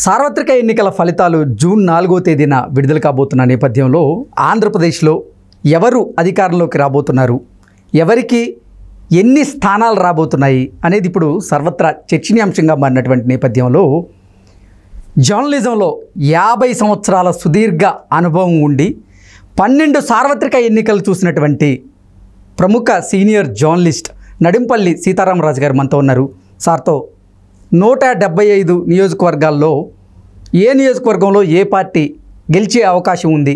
సార్వత్రిక ఎన్నికల ఫలితాలు జూన్ 4వ తేదీన విడుదల కాబోతున్న నేపథ్యంలో ఆంధ్రప్రదేశ్లో ఎవరు అధికారంలోకి రాబోతున్నారు, ఎవరికి ఎన్ని స్థానాలు రాబోతున్నాయి అనేది ఇప్పుడు సర్వత్రా చర్చనీయాంశంగా మారినటువంటి నేపథ్యంలో జర్నలిజంలో 50 సంవత్సరాల సుదీర్ఘ అనుభవం ఉండి 12 సార్వత్రిక ఎన్నికలు చూసినటువంటి ప్రముఖ సీనియర్ జర్నలిస్ట్ నడింపల్లి సీతారామరాజు గారు మనతో ఉన్నారు. సార్తో 175 నియోజకవర్గాల్లో ఏ నియోజకవర్గంలో ఏ పార్టీ గెలిచే అవకాశం ఉంది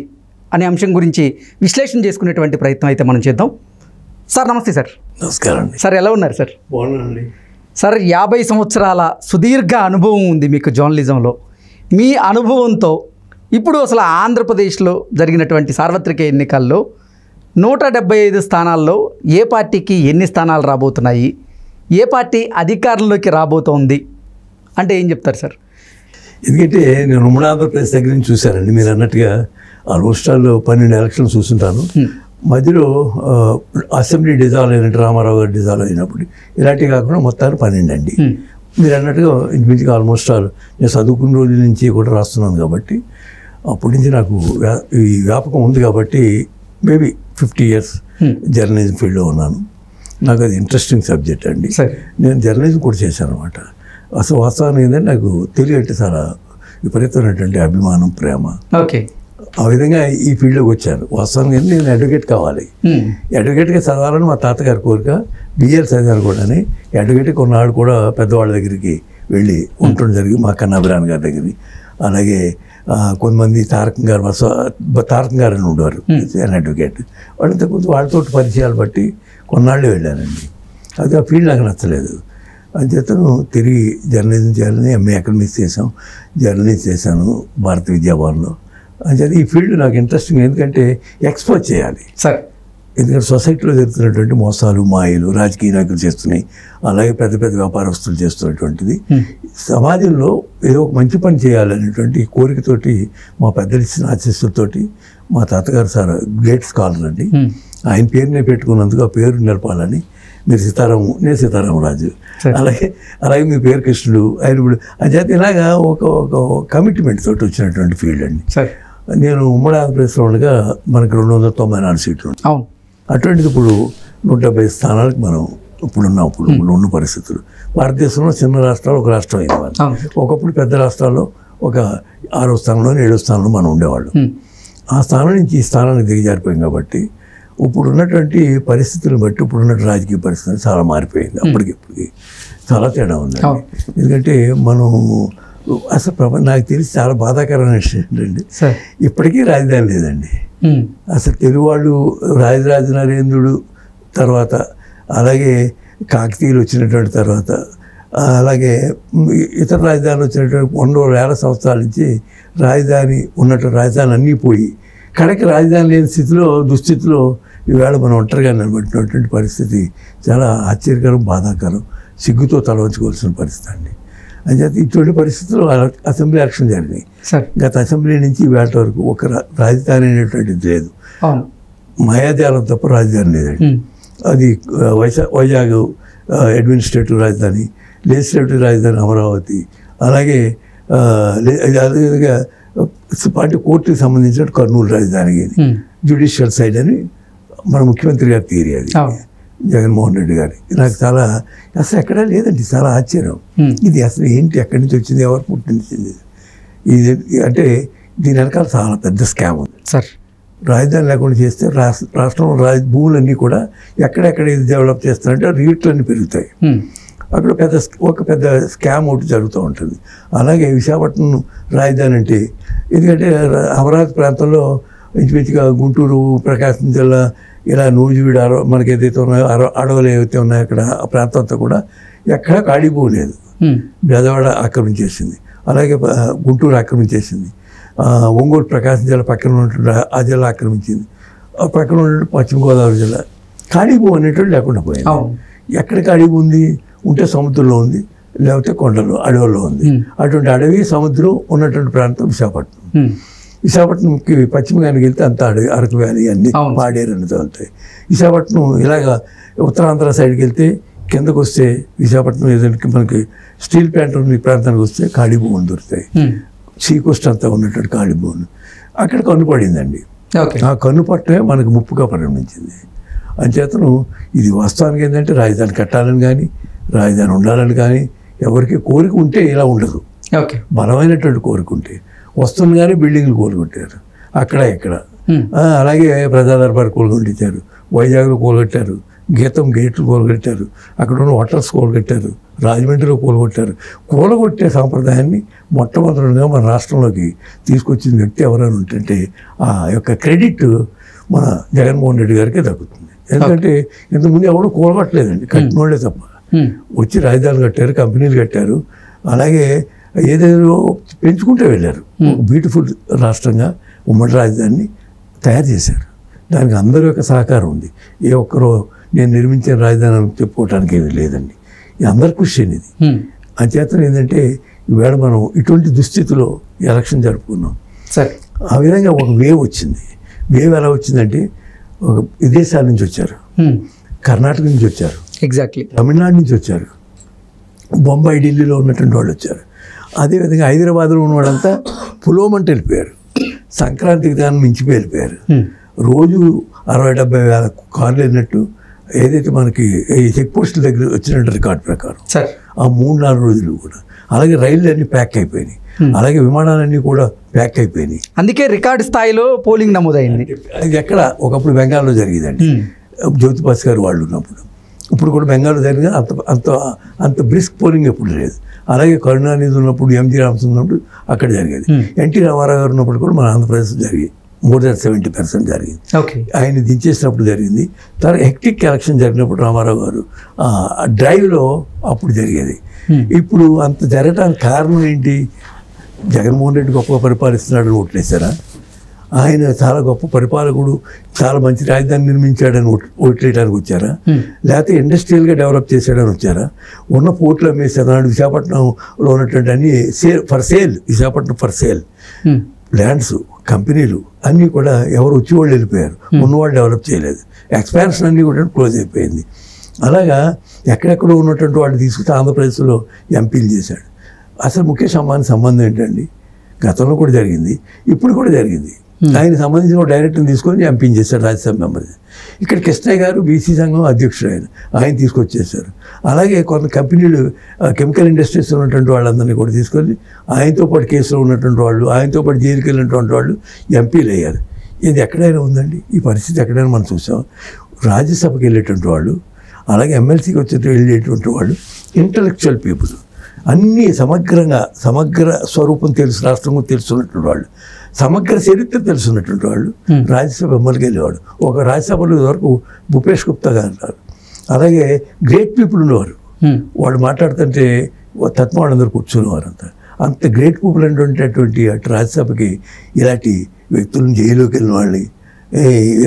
అనే అంశం గురించి విశ్లేషణ చేసుకునేటువంటి ప్రయత్నం అయితే మనం చేద్దాం. సార్ నమస్తే. సార్ నమస్కారం అండి. సార్ ఎలా ఉన్నారు సార్? బాగున్నానండి. సార్ 50 సంవత్సరాల సుదీర్ఘ అనుభవం ఉంది మీకు జర్నలిజంలో. మీ అనుభవంతో ఇప్పుడు అసలు ఆంధ్రప్రదేశ్లో జరిగినటువంటి సార్వత్రిక ఎన్నికల్లో 175 స్థానాల్లో ఏ పార్టీకి ఎన్ని స్థానాలు రాబోతున్నాయి, ఏ పార్టీ అధికారంలోకి రాబోతోంది అంటే ఏం చెప్తారు సార్? ఎందుకంటే నేను ఉమ్మడి ఆంధ్రప్రదేశ్ దగ్గర నుంచి చూశానండి. మీరు అన్నట్టుగా ఆల్మోస్ట్ 12 ఎలక్షన్స్ చూస్తుంటాను. మధ్యలో అసెంబ్లీ డిజాల్వ్ అయినట్టు రామారావు గారు డిజాల్వ్ అయినప్పుడు ఇలాంటివి కాకుండా మొత్తాన్ని 12 అండి. మీరు అన్నట్టుగా ఇంచుమించుగా ఆల్మోస్ట్ నేను చదువుకున్న రోజుల నుంచి కూడా రాస్తున్నాను కాబట్టి అప్పటి నుంచి నాకు ఈ వ్యాపకం ఉంది కాబట్టి మేబీ 50 years జర్నలిజం ఫీల్డ్లో ఉన్నాను. నాకు అది ఇంట్రెస్టింగ్ సబ్జెక్ట్ అండి. నేను జర్నలిజం కూడా చేశాను అనమాట. అసలు వాస్తవానికి ఏంటంటే నాకు తెలుగు అంటే చాలా విపరీతమైనటువంటి అభిమానం, ప్రేమ. ఓకే, ఆ విధంగా ఈ ఫీల్డ్లోకి వచ్చాను. వాస్తవానికి నేను అడ్వకేట్ కావాలి, అడ్వకేట్గా చదవాలని మా తాతగారి కోరిక. బిఎల్ చదివాను కూడా. అడ్వకేట్గా కొన్నాడు కూడా పెద్దవాళ్ళ దగ్గరికి వెళ్ళి ఉండటం జరిగింది, మా కన్నాభిరాన్ గారి దగ్గరికి. అలాగే కొంతమంది తారకం గారు అని ఉండేవారు అడ్వకేట్. వాళ్ళంతా కొంచెం వాళ్ళతో పరిచయాలు బట్టి కొన్నాళ్ళే వెళ్ళానండి. అది ఆ ఫీల్డ్ నాకు నచ్చలేదు. అంచేతను తిరిగి జర్నలిజం చేయాలని ఎంఏ ఎకనమిక్స్ చేశాం, జర్నలిజం చేశాను భారత విద్యాభవన్లో. అంచేత ఈ ఫీల్డ్ నాకు ఇంట్రెస్టింగ్. ఎందుకంటే ఎక్స్పోజ్ చేయాలి సార్. ఎందుకంటే సొసైటీలో జరుగుతున్నటువంటి మోసాలు, మాయలు రాజకీయ నాయకులు చేస్తున్నాయి, అలాగే పెద్ద పెద్ద వ్యాపారస్తులు చేస్తున్నటువంటిది. సమాజంలో ఏదో ఒక మంచి పని చేయాలనేటువంటి కోరికతోటి మా పెద్దలు ఇచ్చిన ఆశీస్సులతోటి మా తాతగారు సార్ గ్రేట్ స్కాలర్ అండి. ఆయన పేరునే పెట్టుకున్నందుకు ఆ పేరు నిలపాలని. మీరు నేను సీతారామరాజు, అలాగే మీ పేరు కృష్ణుడు. ఆయన ఇప్పుడు అంచేత ఇలాగా ఒక కమిట్మెంట్ తోటి వచ్చినటువంటి ఫీల్డ్ అండి. నేను ఉమ్మడి ఆంధ్రప్రదేశ్లో ఉండగా మనకు 294 సీట్లు ఉంటాయి. అవును. అటువంటిది ఇప్పుడు 170 స్థానాలకు మనం ఇప్పుడున్నాం. ఇప్పుడు ఉన్న పరిస్థితులు భారతదేశంలో చిన్న రాష్ట్రాలు ఒక రాష్ట్రం అయ్యేవాళ్ళు. ఒకప్పుడు పెద్ద రాష్ట్రాల్లో ఒక 6వ స్థానంలో 7వ స్థానంలో మనం ఉండేవాళ్ళం. ఆ స్థానం నుంచి ఈ స్థానానికి దిగజారిపోయాం కాబట్టి ఇప్పుడు ఉన్నటువంటి పరిస్థితులను బట్టి ఇప్పుడున్న రాజకీయ పరిస్థితులు చాలా మారిపోయింది. అప్పటికిప్పటికి చాలా తేడా ఉందండి. ఎందుకంటే మనం అసలు నాకు తెలిసి చాలా బాధాకరమైన విషయం ఏంటండి, ఇప్పటికీ రాజధాని లేదండి. అసలు తెలుగు వాళ్ళు రాజరాజ నరేంద్రుడు తర్వాత, అలాగే కాకతీయులు వచ్చినటువంటి తర్వాత, అలాగే ఇతర రాజధానులు వచ్చినటువంటి 100,000 సంవత్సరాల నుంచి రాజధాని ఉన్నటువంటి రాజధాని అన్నీ పోయి కడకి రాజధాని లేని స్థితిలో, దుస్థితిలో ఈవేళ మనం ఒంటరిగా నిలబడినటువంటి పరిస్థితి చాలా ఆశ్చర్యకరం, బాధాకరం, సిగ్గుతో తలవంచుకోవాల్సిన పరిస్థితి అండి. అంచేత ఇటువంటి పరిస్థితుల్లో అసెంబ్లీ ఎలక్షన్ జరిగినాయి. గత అసెంబ్లీ నుంచి ఈవేళ వరకు ఒక రాజధాని అనేటువంటిది లేదు. మాయాజాలం తప్ప రాజధాని లేదండి. అది వైజాగ్ అడ్మినిస్ట్రేటివ్ రాజధాని, లెజిస్లేటివ్ రాజధాని అమరావతి, అలాగే అదేవిధంగా పార్టీ కోర్టుకి సంబంధించిన కర్నూలు రాజధాని, జ్యుడిషియల్ సైడ్ అని మన ముఖ్యమంత్రి గారి థియరీ అది, జగన్మోహన్ రెడ్డి గారి. నాకు చాలా అసలు ఎక్కడా లేదండి, చాలా ఆశ్చర్యం. ఇది అసలు ఏంటి, ఎక్కడి నుంచి వచ్చింది, ఎవరు పుట్టించింది ఇది అంటే దీని వెనకాల చాలా పెద్ద స్కామ్ ఉంది సార్. రాజధాని లేకుండా చేస్తే రాష్ట్రంలో భూములన్నీ కూడా ఎక్కడెక్కడ ఇది డెవలప్ చేస్తారంటే రేట్లన్నీ పెరుగుతాయి. అక్కడ ఒక పెద్ద స్కామ్ ఒకటి జరుగుతూ ఉంటుంది. అలాగే విశాఖపట్నం రాజధాని అంటే, ఎందుకంటే అమరావతి ప్రాంతంలో ఇంచుమించుగా గుంటూరు, ప్రకాశం జిల్లా, ఇలా నూజివీడు మనకి ఏదైతే ఉన్నాయో అడవులు ఏవైతే ఉన్నాయో అక్కడ ఆ ప్రాంతం అంతా కూడా ఎక్కడా ఖాళీ భూమి లేదు. బెజవాడ ఆక్రమించేసింది, అలాగే గుంటూరు ఆక్రమించేసింది, ఒంగోలు ప్రకాశం జిల్లా పక్కన ఉన్నటువంటి ఆ జిల్లా ఆక్రమించింది, ఆ పక్కన ఉన్నటువంటి పశ్చిమ గోదావరి జిల్లా. ఖాళీ భూమి అనేటువంటి లేకుండా పోయింది. ఎక్కడ ఖాళీ భూమి ఉంది ఉంటే సముద్రంలో ఉంది, లేకపోతే కొండలు అడవుల్లో ఉంది. అటువంటి అడవి, సముద్రం ఉన్నటువంటి ప్రాంతం విశాఖపట్నం. విశాఖపట్నంకి పశ్చిమగానికి వెళ్తే అంత అడవి, అరకు వ్యాలీ అన్ని పాడేరు అన్నీ తగులుతాయి. విశాఖపట్నం ఇలాగ ఉత్తరాంధ్ర సైడ్కి వెళ్తే కిందకు వస్తే విశాఖపట్నం ఏదైనా మనకి స్టీల్ ప్లాంట్ ఉన్న ప్రాంతానికి వస్తే ఖాళీ భూములు దొరుకుతాయి. సీ కోస్ట్ అంతా ఉన్నటువంటి ఖాళీ భూములు అక్కడ కన్ను పడిందండి. ఆ కన్ను పట్టే మనకు ముప్పుగా పరిగణించింది. అంచేతను ఇది వాస్తవానికి ఏంటంటే రాజధాని కట్టాలని కానీ రాజధాని ఉండాలని కానీ ఎవరికి కోరిక ఉంటే ఇలా ఉండదు. బలమైనటువంటి కోరిక ఉంటే వస్తుంది కానీ బిల్డింగ్లు కూలగొట్టారు అక్కడ ఇక్కడ. అలాగే ప్రజా దర్బార్ కూలగొట్టించారు, వైజాగ్లో కూలగొట్టారు, గీతం గేట్లు కూలగొట్టారు, అక్కడ ఉన్న హోటల్స్ కూలగొట్టారు, రాజమండ్రిలో కూలగొట్టారు. కూలగొట్టే సాంప్రదాయాన్ని మొట్టమొదటిగా మన రాష్ట్రంలోకి తీసుకొచ్చిన వ్యక్తి ఎవరైనా ఉంటుంటే ఆ యొక్క క్రెడిట్ మన జగన్మోహన్ రెడ్డి గారికే దక్కుతుంది. ఎందుకంటే ఇంతకుముందు ఎవరు కూలగొట్టలేదండి, కట్టినోళ్లే తప్ప. వచ్చి రాజధానులు కట్టారు, కంపెనీలు కట్టారు, అలాగే ఏదేదో పెంచుకుంటూ వెళ్ళారు. బ్యూటిఫుల్ రాష్ట్రంగా ఉమ్మడి రాజధానిని తయారు చేశారు. దానికి అందరి యొక్క సహకారం ఉంది. ఏ ఒక్కరో నేను నిర్మించిన రాజధాని చెప్పుకోవటానికి ఏమీ లేదండి, ఇది అందరి కృషి అనేది. అంచేతన ఏంటంటే ఈవేళ మనం ఇటువంటి దుస్థితిలో ఎలక్షన్ జరుపుకున్నాం. ఆ విధంగా ఒక వేవ్ వచ్చింది. వేవ్ ఎలా వచ్చిందంటే ఒక విదేశాల నుంచి వచ్చారు, కర్ణాటక నుంచి వచ్చారు, తమిళనాడు నుంచి వచ్చారు, బొంబాయి ఢిల్లీలో ఉన్నటువంటి వాళ్ళు వచ్చారు. అదేవిధంగా హైదరాబాద్లో ఉన్న వాళ్ళంతా పులోమంటే వెళ్ళిపోయారు, సంక్రాంతికి దాన్ని మించిపోయి వెళ్ళిపోయారు. రోజు 60-70 వేల కార్లు వెళ్ళినట్టు ఏదైతే మనకి ఈ చెక్ పోస్టుల దగ్గర వచ్చినట్టు రికార్డు ప్రకారం ఆ 3-4 రోజులు కూడా. అలాగే రైళ్ళు అన్నీ ప్యాక్ అయిపోయినాయి, అలాగే విమానాలన్నీ కూడా ప్యాక్ అయిపోయినాయి. అందుకే రికార్డు స్థాయిలో పోలింగ్ నమోదైంది. అది ఎక్కడ ఒకప్పుడు బెంగాల్లో జరిగేదండి, జ్యోతిబాస్ గారు వాళ్ళు ఉన్నప్పుడు. ఇప్పుడు కూడా బెంగాల్లో జరిగిన అంత అంత అంత బ్రిస్క్ పోలింగ్ ఎప్పుడు లేదు. అలాగే కరుణానిధి ఉన్నప్పుడు, ఎంజీ రామచంద్ర ఉన్నప్పుడు అక్కడ జరిగేది. ఎన్టీ రామారావు గారు ఉన్నప్పుడు కూడా మన ఆంధ్రప్రదేశ్ జరిగేది. more than 70% జరిగింది. ఆయన దించేసినప్పుడు జరిగింది. తర్వాత హెక్టిక్ ఎలక్షన్ జరిగినప్పుడు రామారావు గారు డ్రైవ్లో అప్పుడు జరిగేది. ఇప్పుడు అంత జరగడానికి కారణం ఏంటి? జగన్మోహన్ రెడ్డి గొప్పగా పరిపాలిస్తున్నాడు ఓట్లేసారా? ఆయన చాలా గొప్ప పరిపాలకుడు, చాలా మంచి రాజధాని నిర్మించాడని ఓట్లేయడానికి వచ్చారా? లేకపోతే ఇండస్ట్రియల్గా డెవలప్ చేశాడని వచ్చారా? ఉన్న పోర్ట్లు అమ్మేసాడు. విశాఖపట్నంలో ఉన్నటువంటి అన్ని for sale, Visakhapatnam for sale lands, కంపెనీలు అన్నీ కూడా ఎవరు వచ్చేవాళ్ళు వెళ్ళిపోయారు, ఉన్నవాళ్ళు డెవలప్ చేయలేదు. ఎక్స్పాన్షన్ అన్నీ కూడా క్లోజ్ అయిపోయింది. అలాగా ఎక్కడెక్కడో ఉన్నటువంటి వాళ్ళు తీసుకుంటే ఆంధ్రప్రదేశ్లో ఎంపీలు చేశాడు. అసలు ముఖేష్ అంబానీ సంబంధం ఏంటండి? గతంలో కూడా జరిగింది, ఇప్పుడు కూడా జరిగింది. ఆయన సంబంధించిన డైరెక్టర్ని తీసుకొని ఎంపీని చేశారు, రాజ్యసభ మెంబర్. ఇక్కడ కృష్ణయ్య గారు బీసీ సంఘం అధ్యక్షుడు, ఆయన తీసుకొచ్చేసారు. అలాగే కొంత కంపెనీలు, కెమికల్ ఇండస్ట్రీస్ ఉన్నటువంటి వాళ్ళందరినీ కూడా తీసుకొని ఆయనతో పాటు కేసులో ఉన్నటువంటి వాళ్ళు, ఆయనతో పాటు జైలుకి వెళ్ళినటువంటి వాళ్ళు ఎంపీలు అయ్యారు. ఇది ఎక్కడైనా ఉందండి? ఈ పరిస్థితి ఎక్కడైనా మనం చూసాం. రాజ్యసభకి వెళ్ళేటువంటి వాళ్ళు, అలాగే ఎమ్మెల్సీకి వెళ్ళేటువంటి వాళ్ళు ఇంటలెక్చువల్ పీపుల్, అన్నీ సమగ్ర స్వరూపం తెలుసు, రాష్ట్రం తెలుసున్నటువంటి వాళ్ళు, సమగ్ర చరిత్ర తెలుసున్నటువంటి వాళ్ళు రాజ్యసభ ఎమ్మెల్యేకి వెళ్ళేవాడు. ఒక రాజ్యసభలో వరకు భూపేష్ గుప్తా గారు, అలాగే గ్రేట్ పీపుల్ ఉండేవారు. వాళ్ళు మాట్లాడుతుంటే తత్వ వాళ్ళందరూ కూర్చునేవారు. అంత గ్రేట్ పీపుల్ అనేటువంటి అటు రాజ్యసభకి ఇలాంటి వ్యక్తులను జైలుకి వెళ్ళిన వాళ్ళని,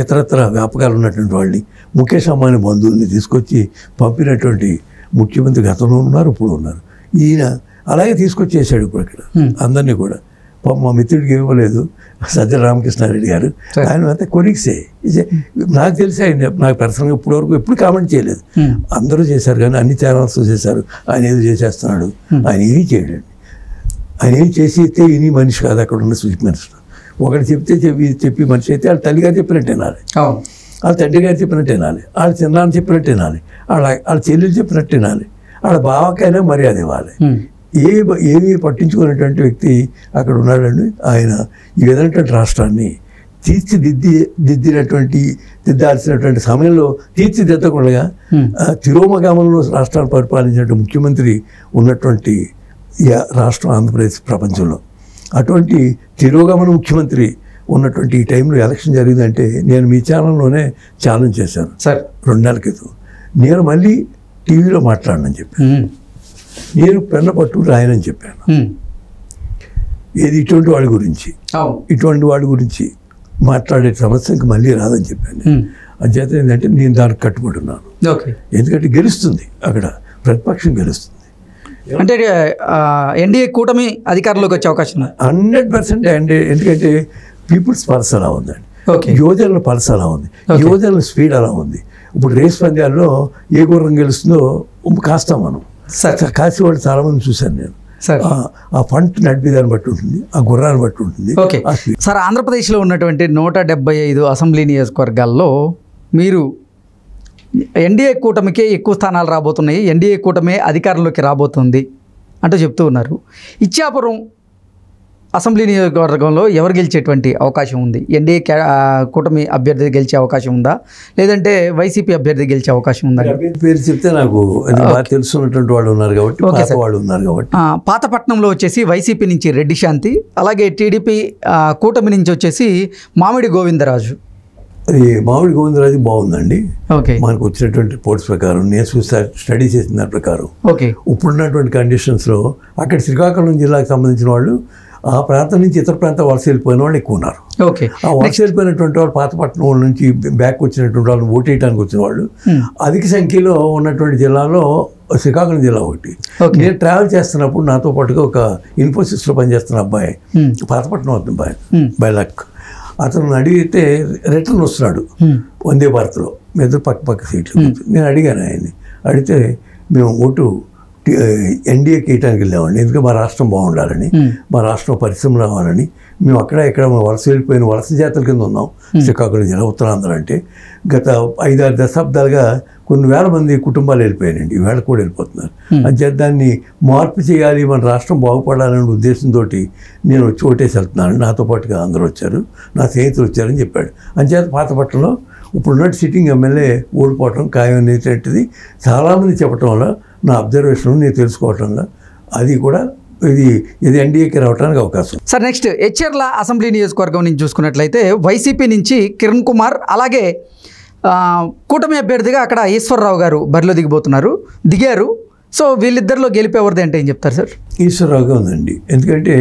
ఇతరత్ర వ్యాపకాలు ఉన్నటువంటి వాళ్ళని, ముఖేష్ అంబానీ బంధువుల్ని తీసుకొచ్చి పంపినటువంటి ముఖ్యమంత్రి గతంలో ఉన్నారు, ఇప్పుడు ఉన్నారు. ఈయన అలాగే తీసుకొచ్చేసాడు ఇప్పుడు ఇక్కడ అందరినీ కూడా. మా మిత్రుడికి ఇవ్వలేదు సజ్జల రామకృష్ణారెడ్డి గారు, ఆయన అంతా కొలీగ్సే. నాకు తెలిసి ఆయన నాకు పర్సనల్గా ఇప్పటివరకు ఎప్పుడు కామెంట్ చేయలేదు. అందరూ చేశారు కానీ అన్ని ఛానల్స్ చేశారు. ఆయన ఏదో చేసేస్తున్నాడు, ఆయన ఏమీ చేయడండి. ఆయన ఏం చేసి అయితే ఈయన మనిషి కాదు. అక్కడ ఉన్న చీఫ్ మినిస్టర్ ఒకటి చెప్తే చెప్పి మనిషి అయితే వాళ్ళ తల్లిగారు చెప్పినట్టు వినాలి, వాళ్ళ తండ్రి గారు చెప్పినట్టు వినాలి, వాళ్ళ చిన్నాన్న చెప్పినట్టు వినాలి, వాళ్ళ చెల్లెలు చెప్పినట్టు వినాలి, వాళ్ళ బావకైనా మర్యాద ఇవ్వాలి. ఏమీ పట్టించుకున్నటువంటి వ్యక్తి అక్కడ ఉన్నాడండి. ఆయన ఈ విధమైనటువంటి రాష్ట్రాన్ని దిద్దాల్సినటువంటి సమయంలో తీర్చిదిద్దకుండా తిరోమగామంలో రాష్ట్రాన్ని పరిపాలించినటువంటి ముఖ్యమంత్రి ఉన్నటువంటి రాష్ట్రం ఆంధ్రప్రదేశ్ ప్రపంచంలో. అటువంటి తిరోగమన ముఖ్యమంత్రి ఉన్నటువంటి ఈ టైంలో ఎలక్షన్ జరిగిందంటే నేను మీ ఛానల్లోనే ఛాలెంజ్ చేశాను సార్ 2 నెలల క్రితం. నేను మళ్ళీ టీవీలో మాట్లాడనని చెప్పాను, నేను పెన్న పట్టు రాయనని చెప్పాను. ఏది ఇటువంటి వాడి గురించి మాట్లాడే సమస్యకి మళ్ళీ రాదని చెప్పాను. అంచేత ఏంటంటే నేను దానికి కట్టుబడి ఉన్నాను. ఎందుకంటే గెలుస్తుంది, అక్కడ ప్రతిపక్షం గెలుస్తుంది. అంటే ఎన్డీఏ కూటమి అధికారంలోకి వచ్చే అవకాశం 100%. ఎందుకంటే పీపుల్స్ పల్స్ అలా ఉందండి, యువజనుల పల్స్ అలా ఉంది, యువజనుల స్పీడ్ అలా ఉంది. ఇప్పుడు రేస్ పంద్యాల్లో ఏ గుర్రం గెలుస్తుందో కాస్తాం మనం. సార్ కాసే వాళ్ళు చాలామంది చూశాను నేను. సార్ ఆ పంట నడిపేదాన్ని బట్టి ఉంటుంది, ఆ గుర్రాన్ని బట్టి ఉంటుంది. ఓకే సార్, ఆంధ్రప్రదేశ్లో ఉన్నటువంటి 175 అసెంబ్లీ నియోజకవర్గాల్లో మీరు ఎన్డీఏ కూటమికే ఎక్కువ స్థానాలు రాబోతున్నాయి, ఎన్డీఏ కూటమే అధికారంలోకి రాబోతుంది అంటూ చెప్తూ ఉన్నారు. ఇచ్చాపురం అసెంబ్లీ నియోజకవర్గంలో ఎవరు గెలిచేటువంటి అవకాశం ఉంది? ఎన్డీఏ కూటమి అభ్యర్థి గెలిచే అవకాశం ఉందా, లేదంటే వైసీపీ అభ్యర్థి గెలిచే అవకాశం ఉందా? పేరు చెప్తే నాకు బాగా తెలుసున్నటువంటి వాళ్ళు ఉన్నారు కాబట్టి, వాళ్ళు ఉన్నారు కాబట్టి. పాతపట్నంలో వచ్చేసి వైసీపీ నుంచి రెడ్డి శాంతి, అలాగే టీడీపీ కూటమి నుంచి వచ్చేసి మామిడి గోవిందరాజు. అది మామిడి గోవిందరాజు బాగుందండి. ఓకే, మనకు వచ్చినటువంటి రిపోర్ట్స్ ప్రకారం, నేను స్టడీ చేసిన దాని ప్రకారం, ఓకే, ఇప్పుడున్నటువంటి కండిషన్స్లో అక్కడ శ్రీకాకుళం జిల్లాకు సంబంధించిన వాళ్ళు, ఆ ప్రాంతం నుంచి ఇతర ప్రాంతం వలస వెళ్ళిపోయిన వాళ్ళు ఎక్కువ ఉన్నారు. ఓకే, ఆ వలస వెళ్ళిపోయినటువంటి వాళ్ళు, పాతపట్నం నుంచి బ్యాక్ వచ్చినటువంటి వాళ్ళు, ఓటు వేయడానికి వచ్చిన వాళ్ళు అధిక సంఖ్యలో ఉన్నటువంటి జిల్లాలో శ్రీకాకుళం జిల్లా ఒకటి. నేను ట్రావెల్ చేస్తున్నప్పుడు నాతో పాటుగా ఒక ఇన్ఫోసిస్లో పనిచేస్తున్న అబ్బాయి, పాతపట్నం అబ్బాయి బై లక్, అతను అడిగితే రిటర్న్ వస్తున్నాడు వందే భారత్లో, మీద పక్క సీట్లు. నేను అడిగాను ఆయన్ని, అడిగితే మేము ఓటు ఎన్డీఏకి వేయడానికి వెళ్ళామండి, ఎందుకంటే మా రాష్ట్రం బాగుండాలని, మా రాష్ట్రం పరిశ్రమ రావాలని. మేము ఇక్కడ వలస వెళ్ళిపోయిన వలస జాతుల కింద ఉన్నాం శ్రీకాకుళం జిల్లా, ఉత్తరాంధ్ర. అంటే గత 5-6 దశాబ్దాలుగా కొన్ని వేల మంది కుటుంబాలు వెళ్ళిపోయారండి, ఈవేళ కూడా వెళ్ళిపోతున్నారు. అంచేత దాన్ని మార్పు చేయాలి, మన రాష్ట్రం బాగుపడాలనే ఉద్దేశంతో నేను వచ్చి ఓటేసి వెళ్తున్నాను. నాతో పాటుగా అందరూ వచ్చారు, నా స్నేహితులు వచ్చారని చెప్పాడు. అంచేత పాతపట్నంలో ఇప్పుడున్నట్టు సిట్టింగ్ ఎమ్మెల్యే ఓడిపోవటం ఖాయం అనేటువంటిది చాలామంది చెప్పటం వల్ల, నా అబ్జర్వేషన్ నేను తెలుసుకోవటంలో, అది కూడా ఇది ఎన్డీఏకి రావడానికి అవకాశం. సార్ నెక్స్ట్ ఎచ్చెర్ల అసెంబ్లీ నియోజకవర్గం నుంచి చూసుకున్నట్లయితే వైసీపీ నుంచి కిరణ్ కుమార్, అలాగే కూటమి అభ్యర్థిగా అక్కడ ఈశ్వరరావు గారు బరిలో దిగారు. సో వీళ్ళిద్దరిలో గెలిపేవరది అంటే ఏం చెప్తారు సార్? ఈశ్వరరావుగా ఉందండి, ఎందుకంటే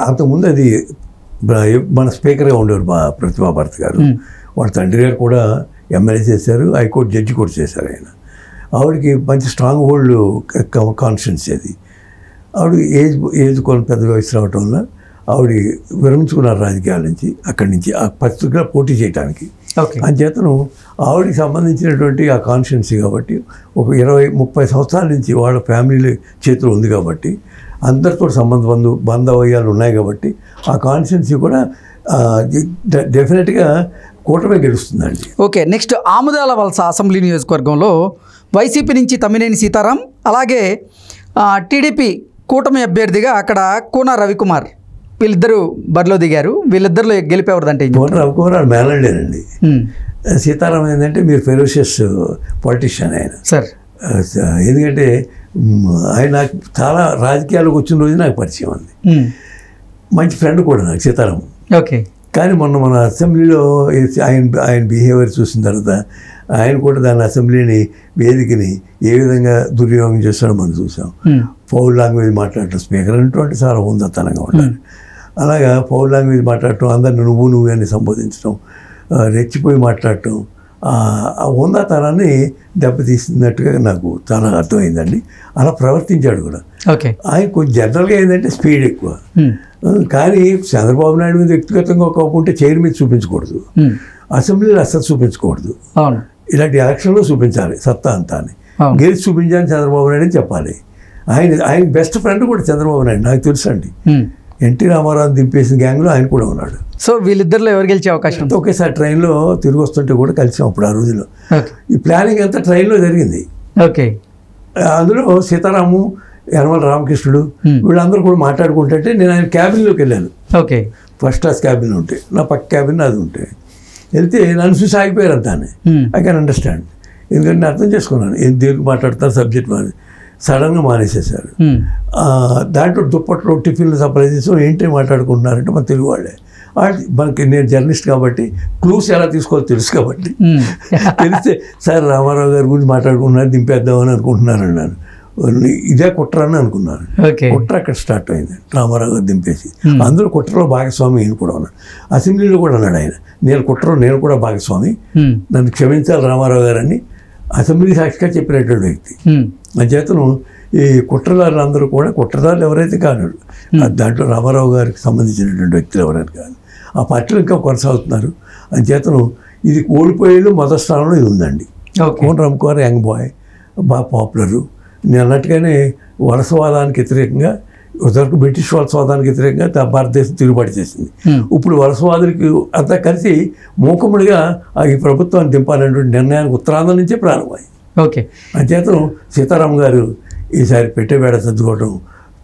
అంతకుముందు అది మన స్పీకర్గా ఉండేవారు మా ప్రతిభా భారతి గారు. వాళ్ళ తండ్రి గారు కూడా ఎమ్మెల్యే చేశారు, హైకోర్టు జడ్జి కూడా చేశారు ఆయన. ఆవిడకి మంచి స్ట్రాంగ్ హోల్డ్ కాన్షియన్స్ అది. ఆవిడ ఏజ్ కొంత పెద్ద వయసు రావటం వల్ల ఆవిడ విరమించుకున్నారు రాజకీయాల నుంచి, అక్కడి నుంచి ఆ పరిస్థితిగా పోటీ చేయడానికి. అంచేతను ఆవిడకి సంబంధించినటువంటి ఆ కాన్షియన్సీ కాబట్టి, ఒక 20-30 సంవత్సరాల నుంచి వాళ్ళ ఫ్యామిలీ చేతిలో ఉంది కాబట్టి, అందరితో బంధవయ్యాలు ఉన్నాయి కాబట్టి, ఆ కాన్షియన్సీ కూడా డెఫినెట్గా కూటమి గెలుస్తుందండి. ఓకే, నెక్స్ట్ ఆముదాల వలస అసెంబ్లీ నియోజకవర్గంలో వైసీపీ నుంచి తమ్మినేని సీతారాం, అలాగే టీడీపీ కూటమి అభ్యర్థిగా అక్కడ కూన రవికుమార్, వీళ్ళిద్దరూ బరిలో దిగారు. వీళ్ళిద్దరిలో గెలిపేవరదంటే కూన రవికుమార్ మేనల్లేనండి. సీతారాం ఏంటంటే మీరు ఫెరోషియస్ పొలిటీషియన్ ఆయన సార్. ఎందుకంటే ఆయన నాకు చాలా రాజకీయాలకు వచ్చిన రోజు నాకు పరిచయం ఉంది, మంచి ఫ్రెండ్ కూడా నాకు సీతారాం. ఓకే, కానీ మన అసెంబ్లీలో ఆయన బిహేవియర్ చూసిన తర్వాత ఆయన కూడా దాని అసెంబ్లీని వేదికని ఏ విధంగా దుర్వినియోగం చేస్తాడో మనం చూసాం. పౌల్ లాంగ్వేజ్ మాట్లాడటం, స్పీకర్ అనేటువంటి చాలా ఉందతనంగా ఉండాలి. అలాగా పౌల్ లాంగ్వేజ్ మాట్లాడటం, అందరిని నువ్వు అని సంబోధించడం, రెచ్చిపోయి మాట్లాడటం, ఆ ఉందాతనాన్ని దెబ్బతీసినట్టుగా నాకు చాలా అర్థమైందండి. అలా ప్రవర్తించాడు కూడా. ఆయన కొంచెం జనరల్గా ఏంటంటే స్పీడ్ ఎక్కువ. కానీ చంద్రబాబు నాయుడు మీద వ్యక్తిగతంగా ఒప్పుకుంటే చైర్ మీద చూపించకూడదు, అసెంబ్లీలో అసలు చూపించకూడదు. ఇలాంటి ఎలక్షన్లో చూపించాలి సత్తా అంతా అని, గెలిచి చూపించాలని చంద్రబాబు నాయుడు అని చెప్పాలి. ఆయన బెస్ట్ ఫ్రెండ్ కూడా చంద్రబాబు నాయుడు నాకు తెలుసు అండి. ఎన్టీ రామారావు దింపేసిన గ్యాంగ్లో ఆయన కూడా ఉన్నాడు. సో వీళ్ళిద్దరిలో ఎవరు గెలిచే అవకాశం? ఒకేసారి ట్రైన్లో తిరిగి వస్తుంటే కూడా కలిసాం అప్పుడు ఆ రోజుల్లో. ఈ ప్లానింగ్ అంతా ట్రైన్లో జరిగింది. ఓకే, అందులో సీతారాము, యనమల రామకృష్ణుడు వీళ్ళందరూ కూడా మాట్లాడుకుంటుంటే నేను ఆయన క్యాబిన్లోకి వెళ్ళాను. ఓకే, ఫస్ట్ క్లాస్ క్యాబిన్ ఉంటే, నా పక్క క్యాబిన్ అది ఉంటే వెళ్తే నన్ను చూసి ఆగిపోయారు అంతానే. ఐ కెన్ అండర్స్టాండ్, ఎందుకంటే నేను అర్థం చేసుకున్నాను ఏం దేనికి మాట్లాడుతారు సబ్జెక్ట్ మాది. సడన్గా మానేసేసారు. దాంట్లో దుప్పట్లో టిఫిన్లు సప్లై చేసి ఏంటి మాట్లాడుకుంటున్నారంటే మన తెలుగు వాళ్ళే. మనకి నేను జర్నలిస్ట్ కాబట్టి క్లూస్ ఎలా తీసుకోవాలో తెలుసు కాబట్టి తెలిస్తే సార్ రామారావు గారి గురించి మాట్లాడుకుంటున్నారు, దింపేద్దామని అనుకుంటున్నారు అన్నాను. ఇదే కుట్ర అని అనుకున్నాను. కుట్ర అక్కడ స్టార్ట్ అయింది, రామారావు గారు దింపేసి. అందులో కుట్రలో భాగస్వామి ఆయన కూడా ఉన్నాడు. అసెంబ్లీలో కూడా అన్నాడు ఆయన, నేను కూడా భాగస్వామి, నన్ను క్షమించాలి రామారావు గారు అని అసెంబ్లీ సాక్షిగా చెప్పినటువంటి వ్యక్తి. అంచేతను ఈ కుట్రదారులందరూ కూడా, కుట్రదారులు ఎవరైతే కాదు దాంట్లో రామారావు గారికి సంబంధించినటువంటి వ్యక్తులు ఎవరైనా కాదు, ఆ పార్టీలు ఇంకా కొనసాగుతున్నారు. అంచేతను ఇది ఓడిపోయేది మొదటి స్థానంలో ఇది ఉందండి. కోన రవికుమార్ యంగ్ బాయ్, బాగా పాపులరు. నేను అన్నట్టుగానే వలసవాదానికి వ్యతిరేకంగా ఉదరకు బ్రిటిష్ వలసవాదానికి వ్యతిరేకంగా భారతదేశం తిరుగుబాటు చేసింది. ఇప్పుడు వలసవాదులకి అంతా కలిసి మూకుమ్మడిగా ఈ ప్రభుత్వాన్ని దింపాలనేటువంటి నిర్ణయానికి ఉత్తరాంధ్ర నుంచే ప్రారంభమైంది. ఓకే. అంచేతను సీతారాం గారు ఈసారి పెట్టేవేడ సర్దుకోవడం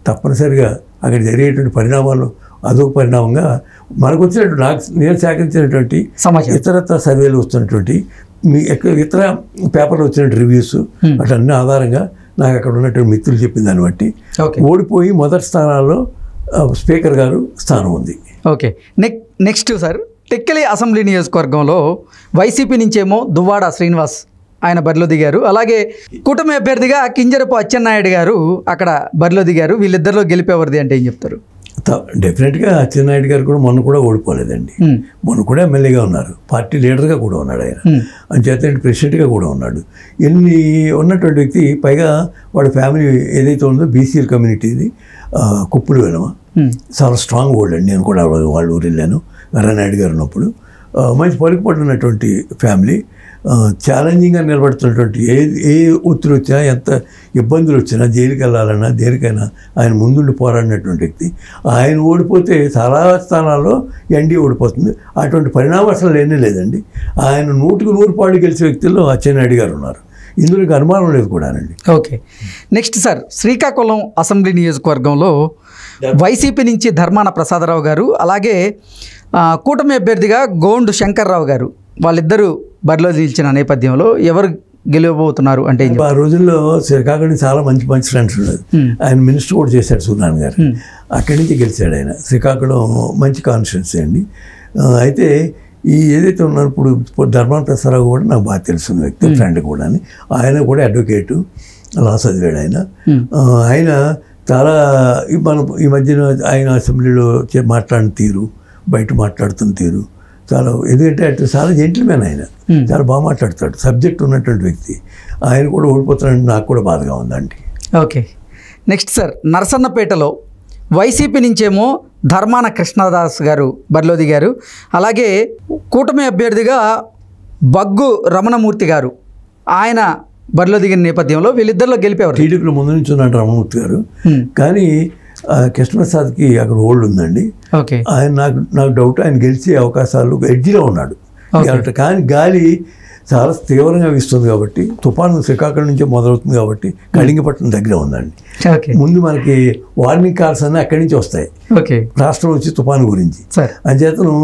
తప్పనిసరిగా అక్కడ జరిగేటువంటి పరిణామాలు అదొక పరిణామంగా మనకు వచ్చినటువంటి నేను సేకరించినటువంటి ఇతరత్ర సర్వేలు వస్తున్నటువంటి ఇతర పేపర్లు వచ్చిన రివ్యూస్ అట్లన్నీ ఆధారంగా నాకు అక్కడ ఉన్నటువంటి మిత్రులు చెప్పిన దాన్ని బట్టి ఓడిపోయి మొదటి స్థానాల్లో స్పీకర్ గారు స్థానం ఉంది. Okay. Next sir, Tekkali assembly నియోజకవర్గంలో వైసీపీ నుంచేమో దువ్వాడ శ్రీనివాస్ ఆయన బరిలో దిగారు. అలాగే కూటమి అభ్యర్థిగా కింజరపు అచ్చెన్నాయుడు గారు అక్కడ బరిలో దిగారు. వీళ్ళిద్దరిలో గెలిపేవారిది అంటే ఏం చెప్తారు? డెఫినెట్గా అచ్చెన్నాయుడు గారు కూడా మొన్న కూడా ఓడిపోలేదండి. మొన్న కూడా ఎమ్మెల్యేగా ఉన్నారు, పార్టీ లీడర్గా కూడా ఉన్నాడు ఆయన, అంచేత ప్రెసిడెంట్గా కూడా ఉన్నాడు. ఎన్ని ఉన్నటువంటి వ్యక్తి, పైగా వాడి ఫ్యామిలీ ఏదైతే ఉందో బీసీల కమ్యూనిటీది కుప్పులు వెలమ చాలా స్ట్రాంగ్ హోల్డ్ అండి. నేను కూడా వాళ్ళ ఊరు వెళ్ళాను నారాయణ గారు ఉన్నప్పుడు. మంచి పలుకుపడినటువంటి ఫ్యామిలీ, ఛాలెంజింగ్గా నిలబడుతున్నటువంటి ఏ ఒత్తిడి వచ్చినా ఎంత ఇబ్బందులు వచ్చినా జైలుకి వెళ్ళాలన్నా దేనికైనా ఆయన ముందుండి పోరాడినటువంటి వ్యక్తి. ఆయన ఓడిపోతే చాలా స్థానాల్లో ఎన్డీఏ ఓడిపోతుంది. అటువంటి పరిణామం అసలు లేనే లేదండి. ఆయన 100కి 100 పాళ్ళు గెలిచే వ్యక్తుల్లో అచ్చెన్నాయుడు గారు ఉన్నారు. ఇందులో అనుమానం లేదు కూడానండి. Okay. Next sir, Srikakulam assembly నియోజకవర్గంలో వైసీపీ నుంచి ధర్మాన ప్రసాదరావు గారు, అలాగే కూటమి అభ్యర్థిగా గోండు శంకర్రావు గారు, వాళ్ళిద్దరూ బరిలో నిలిచిన నేపథ్యంలో ఎవరు గెలవబోతున్నారు అంటే? ఆ రోజుల్లో శ్రీకాకుళం చాలా మంచి ఫ్రెండ్స్ ఉండేది. ఆయన మినిస్టర్ కూడా చేశాడు సూర్యనారాయణ గారు, అక్కడి నుంచి గెలిచాడు ఆయన. శ్రీకాకుళం మంచి కాన్స్టిట్యున్సీ అండి. అయితే ఏదైతే ఉన్నారో ఇప్పుడు ధర్మాన ప్రసాదరావు కూడా నాకు బాగా తెలుసున్న వ్యక్తి, ఫ్రెండ్ కూడా. ఆయన కూడా అడ్వకేటు, లా చదివాడు ఆయన. ఆయన చాలా మనం ఈ మధ్యన ఆయన అసెంబ్లీలో మాట్లాడిన తీరు, బయట మాట్లాడుతున్న తీరు చాలా, ఎందుకంటే అటు చాలా జెంటిల్మెన్ ఆయన, చాలా బాగా మాట్లాడతాడు, సబ్జెక్ట్ ఉన్నటువంటి వ్యక్తి. ఆయన కూడా ఓడిపోతాడంటే నాకు కూడా బాధగా ఉందండి. ఓకే. నెక్స్ట్ సార్, నరసన్నపేటలో వైసీపీ నుంచేమో ధర్మాన కృష్ణదాస్ గారు బరిలో దిగారు. అలాగే కూటమి అభ్యర్థిగా బగ్గు రమణమూర్తి గారు ఆయన బరిలో దిగిన నేపథ్యంలో వీళ్ళిద్దరిలో గెలిపేవారు. టీడీపీలో ముందు నుంచి ఉన్నాడు రమణమూర్తి గారు, కానీ కృష్ణప్రసాద్కి అక్కడ హోల్డ్ ఉందండి. ఆయన నాకు డౌట్, ఆయన గెలిచే అవకాశాలు ఎడ్జిలో ఉన్నాడు. కానీ గాలి చాలా తీవ్రంగా వీస్తుంది కాబట్టి, తుఫాను శ్రీకాకుళం నుంచే మొదలవుతుంది కాబట్టి కళింగపట్నం దగ్గర ఉందండి. ముందు మనకి వార్నింగ్ కాల్స్ అన్నీ అక్కడి నుంచి వస్తాయి రాష్ట్రం వచ్చి తుఫాను గురించి. అంచేతను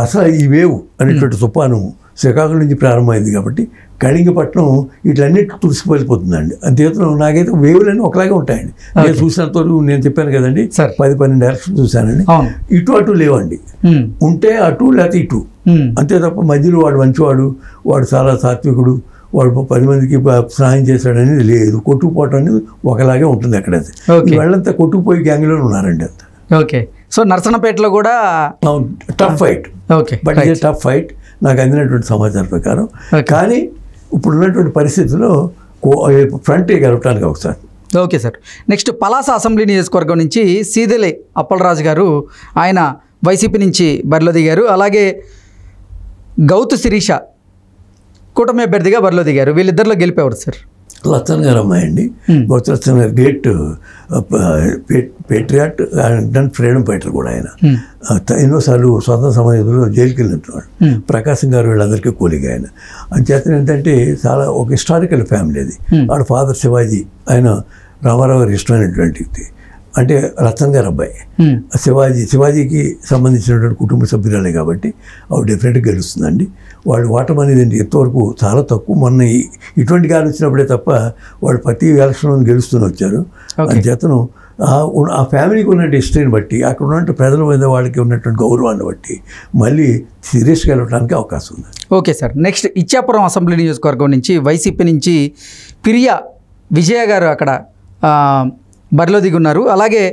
అసలు ఈ వేవ్ అనేటువంటి తుఫాను శ్రీకాకుళం నుంచి ప్రారంభమైంది కాబట్టి కళింగపట్నం ఇట్లన్నిటి తుడిసిపోయిపోతుందండి. అంతేతను నాకైతే వేవులన్నీ ఒకలాగే ఉంటాయండి. నేను చూసినంతవరకు నేను చెప్పాను కదండి, 10-12 డైరెక్షన్ చూశానండి. ఇటు అటు లేవండి, ఉంటే అటు లేకపోతే ఇటు, అంతే తప్ప మధ్యలో వాడు మంచివాడు, వాడు చాలా సాత్వికుడు, వాడు 10 మందికి సహాయం చేశాడు అనేది లేదు. కొట్టుకుపోవటం అనేది ఒకలాగే ఉంటుంది ఎక్కడైతే. వాళ్ళంతా కొట్టుకుపోయి గ్యాంగ్లో ఉన్నారండి అంతా. ఓకే. సో నరసన్నపేటలో కూడా టఫ్ ఫైట్. ఓకే. బట్ ఇది టఫ్ ఫైట్ నాకు అందినటువంటి సమాచారం ప్రకారం. కానీ ఇప్పుడు ఉన్నటువంటి పరిస్థితుల్లో ఫ్రంట్ గెలవటానికి ఒకసారి. Okay sir. Next Palasa assembly నియోజకవర్గం నుంచి సీదెలి అప్పలరాజు గారు ఆయన వైసీపీ నుంచి బరిలో దిగారు. అలాగే గౌతు శిరీష కూటమి అభ్యర్థిగా బరిలో దిగారు. వీళ్ళిద్దరిలో గెలిపేవారు సార్? లచ్చన్ గారు అమ్మాయి అండి. గౌతు లచ్చన్ గారు great Patriot and freedom fighter కూడా ఆయన. ఎన్నోసార్లు స్వతంత్ర సమయంలో జైలుకి వెళ్ళినట్టున్నాడు. ప్రకాశం గారు వీళ్ళందరికీ కూలిగా ఆయన. అంచేత ఏంటంటే చాలా ఒక హిస్టారికల్ ఫ్యామిలీ అది. వాళ్ళ ఫాదర్ శివాజీ, ఆయన రామారావు గారు ఇష్టమైనటువంటి వ్యక్తి, అంటే లచ్చన్ గారు అబ్బాయి. శివాజీకి సంబంధించినటువంటి కుటుంబ సభ్యురాలే కాబట్టి ఆవిడ డెఫినెట్గా గెలుస్తుందండి. వాళ్ళు ఓటమి అనేది ఎంతవరకు చాలా తక్కువ. మొన్న ఇటువంటి గాలి వచ్చినప్పుడే తప్ప వాళ్ళు ప్రతి ఎలక్షన్ గెలుస్తూనే వచ్చారు. అంచేతను ఆ ఫ్యామిలీకి ఉన్నటువంటి హిస్టరీని బట్టి, అక్కడ ఉన్నటువంటి ప్రజల మీద వాళ్ళకి ఉన్నటువంటి గౌరవాన్ని బట్టి మళ్ళీ సీరియస్గా వెళ్ళడానికి అవకాశం ఉంది. Okay sir. Next Ichchapuram assembly నియోజకవర్గం నుంచి వైసీపీ నుంచి పిరియా విజయ గారు అక్కడ బరిలో దిగున్నారు. అలాగే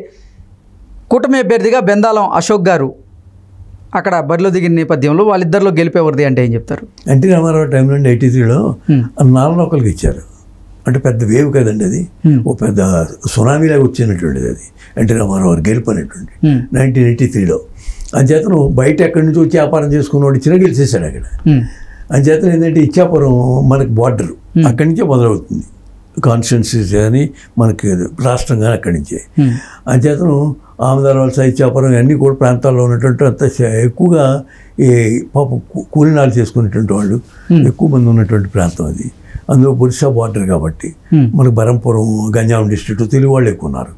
కూటమి అభ్యర్థిగా బెందాలం అశోక్ గారు అక్కడ బరిలో దిగిన నేపథ్యంలో వాళ్ళిద్దరిలో గెలిపేవారిది అంటే ఏం చెప్తారు? ఎన్టీ రామారావు టైం నుండి 83లో 4 ఒకరికి ఇచ్చారు. అంటే పెద్ద వేవ్ కదండి అది, ఓ పెద్ద సునామీలాగా వచ్చినటువంటిది అది ఎన్టీ రామారావు గారు గెలుపు అనేటువంటి 1983లో. అంచేతను బయట ఎక్కడి నుంచి వచ్చి వ్యాపారం చేసుకున్నవాడు ఇచ్చినా గెలిచేశాడు అక్కడ. అంచేతను ఏంటంటే ఇచ్చాపురం మనకి బార్డర్, అక్కడి నుంచే మొదలవుతుంది కాన్స్టిట్యున్సీస్ కానీ మనకి రాష్ట్రం కానీ అక్కడి నుంచే. అంచేతను ఆమదాలవలస, ఇచ్చాపురం అన్నీ కూడా ప్రాంతాల్లో ఉన్నటువంటి అంత ఎక్కువగా ఈ పాప కూలినాలు చేసుకునేటువంటి వాళ్ళు ఎక్కువ మంది ఉన్నటువంటి ప్రాంతం అది. అందులో ఒరిస్సా బార్డర్ కాబట్టి మనకు బరంపురం, గంజాం డిస్ట్రిక్ట్ తెలుగు వాళ్ళు ఎక్కువ ఉన్నారు,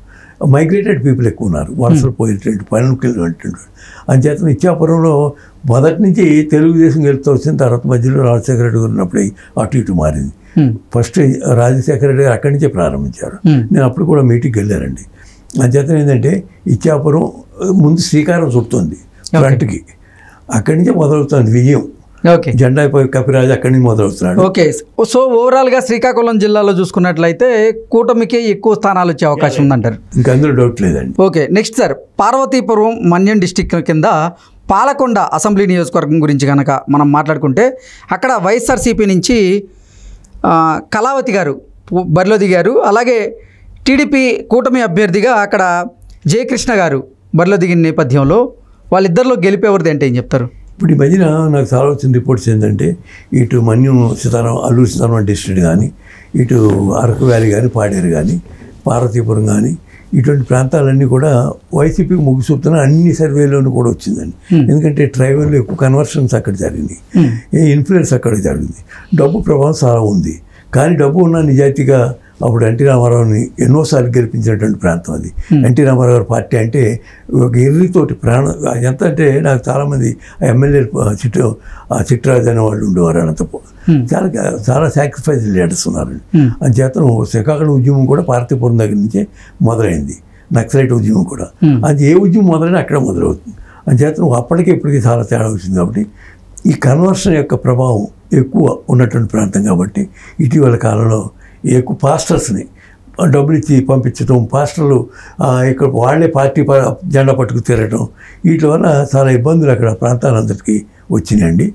మైగ్రేటెడ్ పీపుల్ ఎక్కువ ఉన్నారు, వలసలు పోయేటువంటి పనులకు వెళ్ళినటువంటి. అంచేతను ఇచ్చాపురంలో మొదటి నుంచి తెలుగుదేశం గెలుస్తూ వచ్చిన తర్వాత మధ్యలో రాజశేఖర రెడ్డి గారు ఉన్నప్పుడే అటు ఇటు మారింది. ఫస్ట్ రాజశేఖర రెడ్డి గారు అక్కడి నుంచే ప్రారంభించారు. నేను అప్పుడు కూడా మీటింగ్కి వెళ్ళానండి. అంచేతను ఏంటంటే ఇచ్చాపురం ముందు శ్రీకారం చుడుతుంది ఫ్రంట్కి, అక్కడి నుంచే మొదలవుతుంది విజయం. ఓకే, జెండా కపిరాజు అక్కడి నుంచి మొదలవుతున్నాడు. ఓకే, సో ఓవరాల్గా శ్రీకాకుళం జిల్లాలో చూసుకున్నట్లయితే కూటమికి ఎక్కువ స్థానాలు వచ్చే అవకాశం ఉందంటారు, ఇంకా అందులో డౌట్ లేదండి. Okay, next sir, Parvathipuram Manyam district కింద పాలకొండ అసెంబ్లీ నియోజకవర్గం గురించి కనుక మనం మాట్లాడుకుంటే అక్కడ వైఎస్ఆర్సీపీ నుంచి కళావతి గారు బరిలో దిగారు. అలాగే టీడీపీ కూటమి అభ్యర్థిగా అక్కడ జయకృష్ణ గారు బరిలో దిగిన నేపథ్యంలో వాళ్ళిద్దరిలో గెలిపేవరిది అంటే ఏం చెప్తారు? ఇప్పుడు ఈ మధ్యన నాకు చాలా వచ్చిన రిపోర్ట్స్ ఏంటంటే ఇటు మన్యం అల్లూరు సీతారాం డిస్ట్రిక్ట్ కానీ, ఇటు అరకు వ్యాలీ కానీ, పాడేరు కానీ, పార్వతీపురం కానీ, ఇటువంటి ప్రాంతాలన్నీ కూడా వైసీపీకి మొగ్గు చూపుతున్న అన్ని సర్వేలోనూ కూడా వచ్చిందండి. ఎందుకంటే ట్రైబల్ ఎక్కువ కన్వర్షన్స్ అక్కడ జరిగింది, ఇన్ఫ్లుయెన్స్ అక్కడ జరిగింది, డబ్బు ప్రభావం చాలా ఉంది. కానీ డబ్బు ఉన్న నిజాయితీగా అప్పుడు ఎన్టీ రామారావుని ఎన్నోసార్లు గెలిపించినటువంటి ప్రాంతం అది. ఎన్టీ రామారావు గారి పార్టీ అంటే ఒక ఎర్రితోటి ప్రాణం ఎంత అంటే నాకు చాలామంది ఎమ్మెల్యే చిట్రాజు అనే వాళ్ళు ఉండేవారు. అనంతపురం చాలా చాలా సాక్రిఫైస్ లీడర్స్ ఉన్నారండి. అంచేతను శ్రీకాకుళం ఉద్యమం కూడా పార్వతీపురం దగ్గర నుంచే మొదలైంది, నక్సలైట్ ఉద్యమం కూడా. అది ఏ ఉద్యమం మొదలైనా అక్కడ మొదలవుతుంది. అంచేతను అప్పటికి ఇప్పటికీ చాలా తేడా వచ్చింది. కాబట్టి ఈ కన్వర్షన్ యొక్క ప్రభావం ఎక్కువ ఉన్నటువంటి ప్రాంతం కాబట్టి ఇటీవల కాలంలో ఎక్కువ పాస్టర్స్ని డబ్బులు ఇచ్చి పంపించడం, పాస్టర్లు ఇక్కడ వాళ్ళే పార్టీ జెండా పట్టుకు తిరగడం, వీటి వల్ల చాలా ఇబ్బందులు అక్కడ ప్రాంతాలందరికీ వచ్చినాయండి.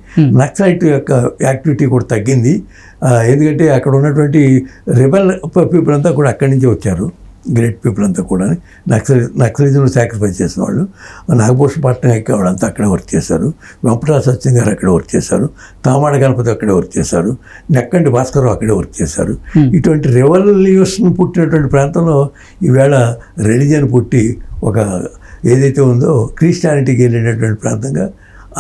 నక్సలైట్ యొక్క యాక్టివిటీ కూడా తగ్గింది. ఎందుకంటే అక్కడ ఉన్నటువంటి రెబల్ పీపుల్ అంతా కూడా అక్కడి నుంచే వచ్చారు, గ్రేట్ పీపుల్ అంతా కూడా. నక్సలిజంలో సాక్రిఫైస్ చేసిన వాళ్ళు నాగభూషణ పట్నాయక్ వాళ్ళంతా అక్కడే వర్క్ చేశారు, వెంపటరాజ సత్యం గారు అక్కడే వర్క్ చేశారు, తామాడ గణపతి అక్కడే వర్క్ చేశారు, నెక్కంటి భాస్కర్ అక్కడే వర్క్ చేశారు. ఇటువంటి రెవల్యూషన్ పుట్టినటువంటి ప్రాంతంలో ఈవేళ రిలీజియన్ పుట్టి ఒక ఏదైతే ఉందో క్రిస్టియానిటీకి వెళ్ళినటువంటి ప్రాంతంగా,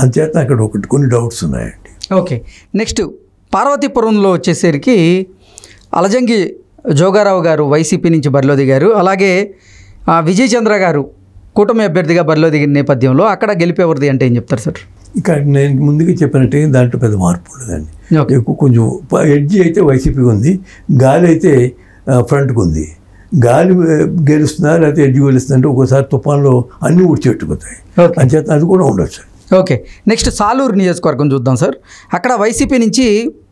అంచేత అక్కడ కొన్ని డౌట్స్ ఉన్నాయండి. ఓకే, నెక్స్ట్ పార్వతీపురంలో వచ్చేసరికి అలజంగి జోగారావు గారు వైసీపీ నుంచి బరిలో దిగారు. అలాగే విజయ్ చంద్ర గారు కూటమి అభ్యర్థిగా బరిలో దిగిన నేపథ్యంలో అక్కడ గెలిపేవరిది అంటే ఏం చెప్తారు సార్? ఇక నేను ముందుగా చెప్పినట్టే దాంట్లో పెద్ద మార్పు ఉండదండి. ఎక్కువ కొంచెం ఎడ్జి అయితే వైసీపీకి ఉంది, గాలి అయితే ఫ్రంట్కి ఉంది. గాలి గెలుస్తున్నారు లేకపోతే ఎడ్జి గెలుస్తుందంటే ఒక్కోసారి తుఫాన్లో అన్నీ ఊడ్చెట్టుకుతాయి, అంచేత అది కూడా ఉండొచ్చు. ఓకే, నెక్స్ట్ సాలూరు నియోజకవర్గం చూద్దాం సార్. అక్కడ వైసీపీ నుంచి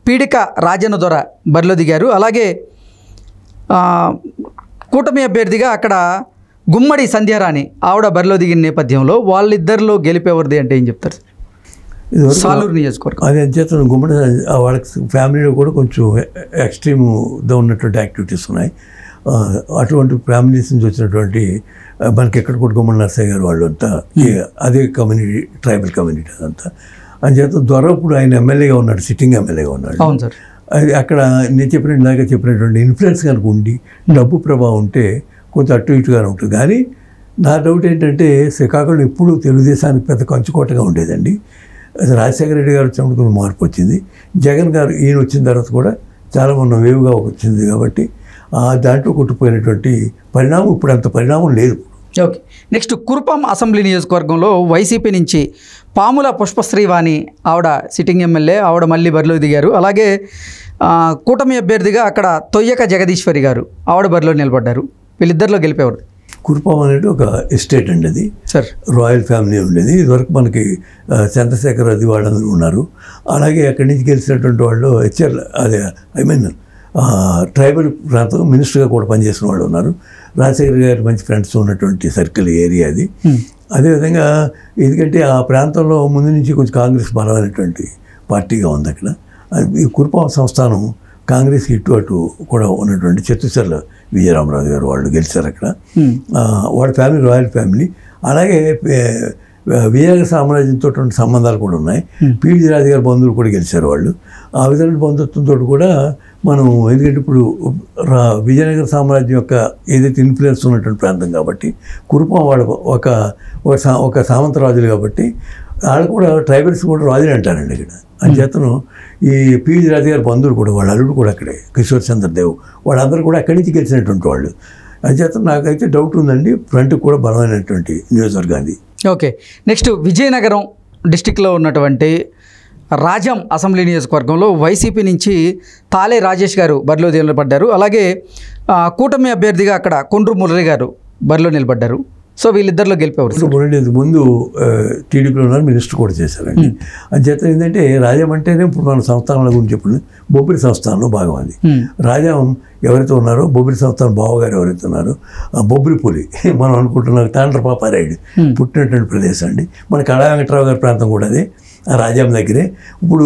పీడిక రాజన్న దొర బరిలో దిగారు. అలాగే కూటమి అభ్యర్థిగా అక్కడ గుమ్మడి సంధ్యారాణి ఆవిడ బరిలో దిగిన నేపథ్యంలో వాళ్ళిద్దరిలో గెలిపేవరిది అంటే ఏం చెప్తారు? సాలూరు నియోజకవర్గం అది అంచేత గుమ్మడి వాళ్ళకి ఫ్యామిలీలో కూడా కొంచెం ఎక్స్ట్రీమ్గా ఉన్నటువంటి యాక్టివిటీస్ ఉన్నాయి. అటువంటి ఫ్యామిలీస్ నుంచి వచ్చినటువంటి మనకి ఎక్కడ కూడా గుమ్మడి నరసయ్య గారు వాళ్ళు అంతా అదే కమ్యూనిటీ, ట్రైబల్ కమ్యూనిటీ అదంతా. అంచేత దొరప్పుడు ఆయన ఎమ్మెల్యేగా ఉన్నాడు, సిట్టింగ్ ఎమ్మెల్యేగా ఉన్నాడు. అవును సార్. అది అక్కడ నేను చెప్పినటువంటి ఇన్ఫ్లుయెన్స్ కనుక ఉండి డబ్బు ప్రభావం ఉంటే కొంచెం అటు ఇటుగానే ఉంటుంది. కానీ నా డౌట్ ఏంటంటే శ్రీకాకుళం ఎప్పుడు తెలుగుదేశానికి పెద్ద కంచుకోటగా ఉండేదండి. రాజశేఖర రెడ్డి గారు వచ్చినప్పుడు కొంచెం మార్పు వచ్చింది, జగన్ గారు ఈయన వచ్చిన తర్వాత కూడా చాలా మొన్న వేవుగా వచ్చింది. కాబట్టి దాంట్లో కొట్టుకుపోయినటువంటి పరిణామం ఇప్పుడు అంత పరిణామం లేదు. ఓకే, నెక్స్ట్ కురుపాం అసెంబ్లీ నియోజకవర్గంలో వైసీపీ నుంచి పాముల పుష్పశ్రీవాణి ఆవిడ సిట్టింగ్ ఎమ్మెల్యే, ఆవిడ మళ్ళీ బరిలో దిగారు. అలాగే కూటమి అభ్యర్థిగా అక్కడ తొయ్యక జగదీశ్వరి గారు ఆవిడ బరిలో నిలబడ్డారు. వీళ్ళిద్దరిలో గెలిపేవారు. కురుపాం అనేది ఒక ఎస్టేట్ అండి, అది సార్ రాయల్ ఫ్యామిలీ ఉండేది. ఇదివరకు మనకి చంద్రశేఖర్ అది వాళ్ళందరూ ఉన్నారు. అలాగే అక్కడి నుంచి గెలిచినటువంటి వాళ్ళు ట్రైబల్ ప్రాంతం మినిస్టర్గా కూడా పనిచేసిన వాళ్ళు ఉన్నారు. రాజశేఖర్ గారి మంచి ఫ్రెండ్స్ ఉన్నటువంటి సర్కిల్ ఏరియా అది. అదేవిధంగా ఎందుకంటే ఆ ప్రాంతంలో ముందు నుంచి కొంచెం కాంగ్రెస్ బలమైనటువంటి పార్టీగా ఉంది అక్కడ. ఈ కురుపాం సంస్థానం కాంగ్రెస్ ఇటు అటు కూడా ఉన్నటువంటి చెత్తుచర్ల విజయరామరాజు గారు వాళ్ళు గెలిచారు అక్కడ. వాళ్ళ ఫ్యామిలీ రాయల్ ఫ్యామిలీ. అలాగే విజయనగర సామ్రాజ్యంతో సంబంధాలు కూడా ఉన్నాయి. పీడి రాజు గారి బంధువులు కూడా గెలిచారు వాళ్ళు. ఆ విధమైన బంధుత్వంతో కూడా మనం, ఎందుకంటే ఇప్పుడు విజయనగర సామ్రాజ్యం యొక్క ఏదైతే ఇన్ఫ్లుయెన్స్ ఉన్నటువంటి ప్రాంతం కాబట్టి, కురుపం వాడు ఒక సామంత రాజులు కాబట్టి వాళ్ళు కూడా ట్రైబల్స్ కూడా రాజులు అంటారండి ఇక్కడ. అంచేతను ఈ పీడి రాజు గారి బంధువులు కూడా, వాళ్ళ అల్లుడు కూడా అక్కడే, కిషోర్ చంద్రదేవ్, వాళ్ళందరూ కూడా అక్కడి నుంచి గెలిచినటువంటి వాళ్ళు. అంచేత నాకైతే డౌట్ ఉందండి, ఫ్రంట్కి కూడా బలమైనటువంటి నియోజకవర్గాన్ని. ఓకే, నెక్స్ట్ విజయనగరం డిస్టిక్లో ఉన్నటువంటి రాజం అసెంబ్లీ నియోజకవర్గంలో వైసీపీ నుంచి తాలే రాజేష్ గారు బరిలో నిలబడ్డారు. అలాగే కూటమి అభ్యర్థిగా అక్కడ కొండ్రు మురళి గారు బరిలో నిలబడ్డారు. సో వీళ్ళిద్దరిలో గెలిపేవారు. మురళి ముందు టీడీపీలో ఉన్నారు, మినిస్టర్ కూడా చేశారండి. అంచేత ఏంటంటే రాజం అంటేనే ఇప్పుడు మన సంస్థానాల గురించి చెప్పండి, బొబ్బిలి సంస్థానంలో భాగం అది. రాజం ఎవరైతే ఉన్నారో, బొబ్బిలి సంస్థానం బావగారు ఎవరైతే ఉన్నారో, బొబ్బిలి పులి మనం అనుకుంటున్నాం తాండ్ర పాపారాయుడు పుట్టినటువంటి ప్రదేశం అండి. మన కళా వెంకటరావు గారి ప్రాంతం కూడా అదే, రాజాం దగ్గరే. ఇప్పుడు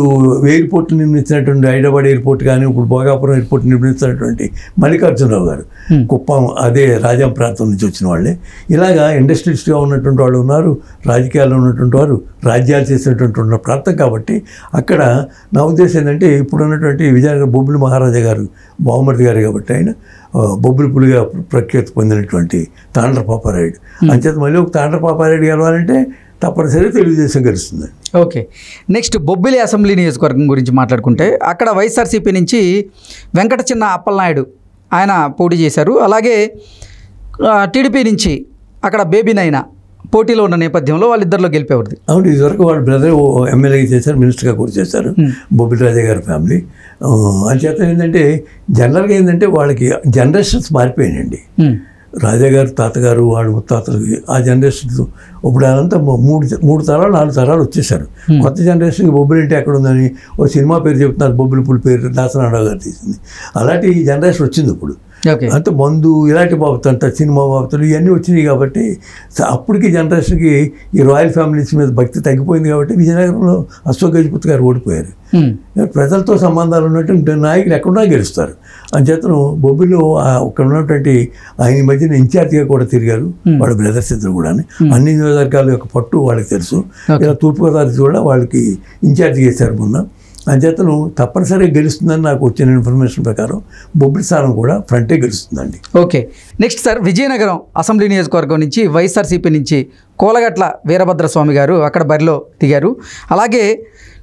ఎయిర్పోర్ట్ నిర్మించినటువంటి హైదరాబాద్ ఎయిర్పోర్ట్ కానీ, ఇప్పుడు భోగాపురం ఎయిర్పోర్ట్ నిర్మించినటువంటి మల్లికార్జునరావు గారు కుప్పం, అదే రాజాం ప్రాంతం నుంచి వచ్చిన వాళ్ళే. ఇలాగా ఇండస్ట్రియలిస్ట్గా ఉన్నటువంటి వాళ్ళు ఉన్నారు, రాజకీయాల్లో ఉన్నటువంటి వారు, రాజ్యాలు చేసినటువంటి ఉన్న ప్రాంతం కాబట్టి అక్కడ నా ఉద్దేశం ఏంటంటే, ఇప్పుడు ఉన్నటువంటి విజయనగరం బొబ్బిలి మహారాజా గారు బావమర్ది గారు కాబట్టి ఆయన బొబ్బిలి పులిగా ప్రఖ్యాతి పొందినటువంటి తాండ్ర పాపారాయుడు. అంచేత మళ్ళీ ఒక తాండ్ర పాపారాయుడు గెలవాలంటే తప్పనిసరిగా తెలుగుదేశం గెలుస్తుంది. ఓకే, నెక్స్ట్ బొబ్బిలి అసెంబ్లీ నియోజకవర్గం గురించి మాట్లాడుకుంటే అక్కడ వైఎస్ఆర్సీపీ నుంచి వెంకట చిన్న అప్పలనాయుడు ఆయన పోటీ చేశారు. అలాగే టీడీపీ నుంచి అక్కడ బేబీ నైనా పోటీలో ఉన్న నేపథ్యంలో వాళ్ళిద్దరిలో గెలిపేవారు. అవును, ఇదివరకు వాళ్ళ బ్రదర్ ఎమ్మెల్యేగా చేశారు, మినిస్టర్గా కూడా చేశారు, బొబ్బిలి రాజా గారి ఫ్యామిలీ. అంచేత ఏంటంటే జనరల్గా ఏంటంటే వాళ్ళకి జనరేషన్స్ మారిపోయాయండి. రాజాగారు తాతగారు వాళ్ళు ముత్తాతలకి ఆ జనరేషన్స్ ఇప్పుడు అదంతా మూడు తరాలు 4 తరాలు వచ్చేసారు. కొత్త జనరేషన్కి బొబ్బిలి అంటే ఎక్కడ ఉందని ఓ సినిమా పేరు చెప్తున్నారు, బొబ్బిలి పులి పేరు దాసనారావు గారు తీసింది. అలాంటి జనరేషన్ వచ్చింది ఇప్పుడు. అంత మందు ఇలాంటి బాబుతో అంత సినిమా బాబుతులు ఇవన్నీ వచ్చినాయి కాబట్టి అప్పటికి జనరేషన్కి ఈ రాయల్ ఫ్యామిలీస్ మీద భక్తి తగ్గిపోయింది కాబట్టి విజయనగరంలో అశోక్ గజపతి గారు ఓడిపోయారు. ప్రజలతో సంబంధాలు ఉన్నటువంటి నాయకులు ఎక్కడున్నా గెలుస్తారు. అంచేతను బొబ్బిలో అక్కడ ఉన్నటువంటి ఆయన మధ్యన ఇన్ఛార్జిగా కూడా తిరిగారు వాళ్ళ బ్రదర్స్ ఇద్దరు కూడా. అన్ని నియోజకవర్గాల యొక్క పట్టు వాళ్ళకి తెలుసు. ఇలా తూర్పుగోదావరి కూడా వాళ్ళకి ఇన్ఛార్జ్ చేశారు మొన్న. అంచేతను తప్పనిసరిగా గెలుస్తుందని నాకు వచ్చిన ఇన్ఫర్మేషన్ ప్రకారం బొబ్బిలి స్థానం కూడా ఫ్రంటే గెలుస్తుందండి. Okay, next sir Vizianagaram assembly నియోజకవర్గం నుంచి వైఎస్ఆర్సీపీ నుంచి కోలగట్ల వీరభద్రస్వామి గారు అక్కడ బరిలో దిగారు. అలాగే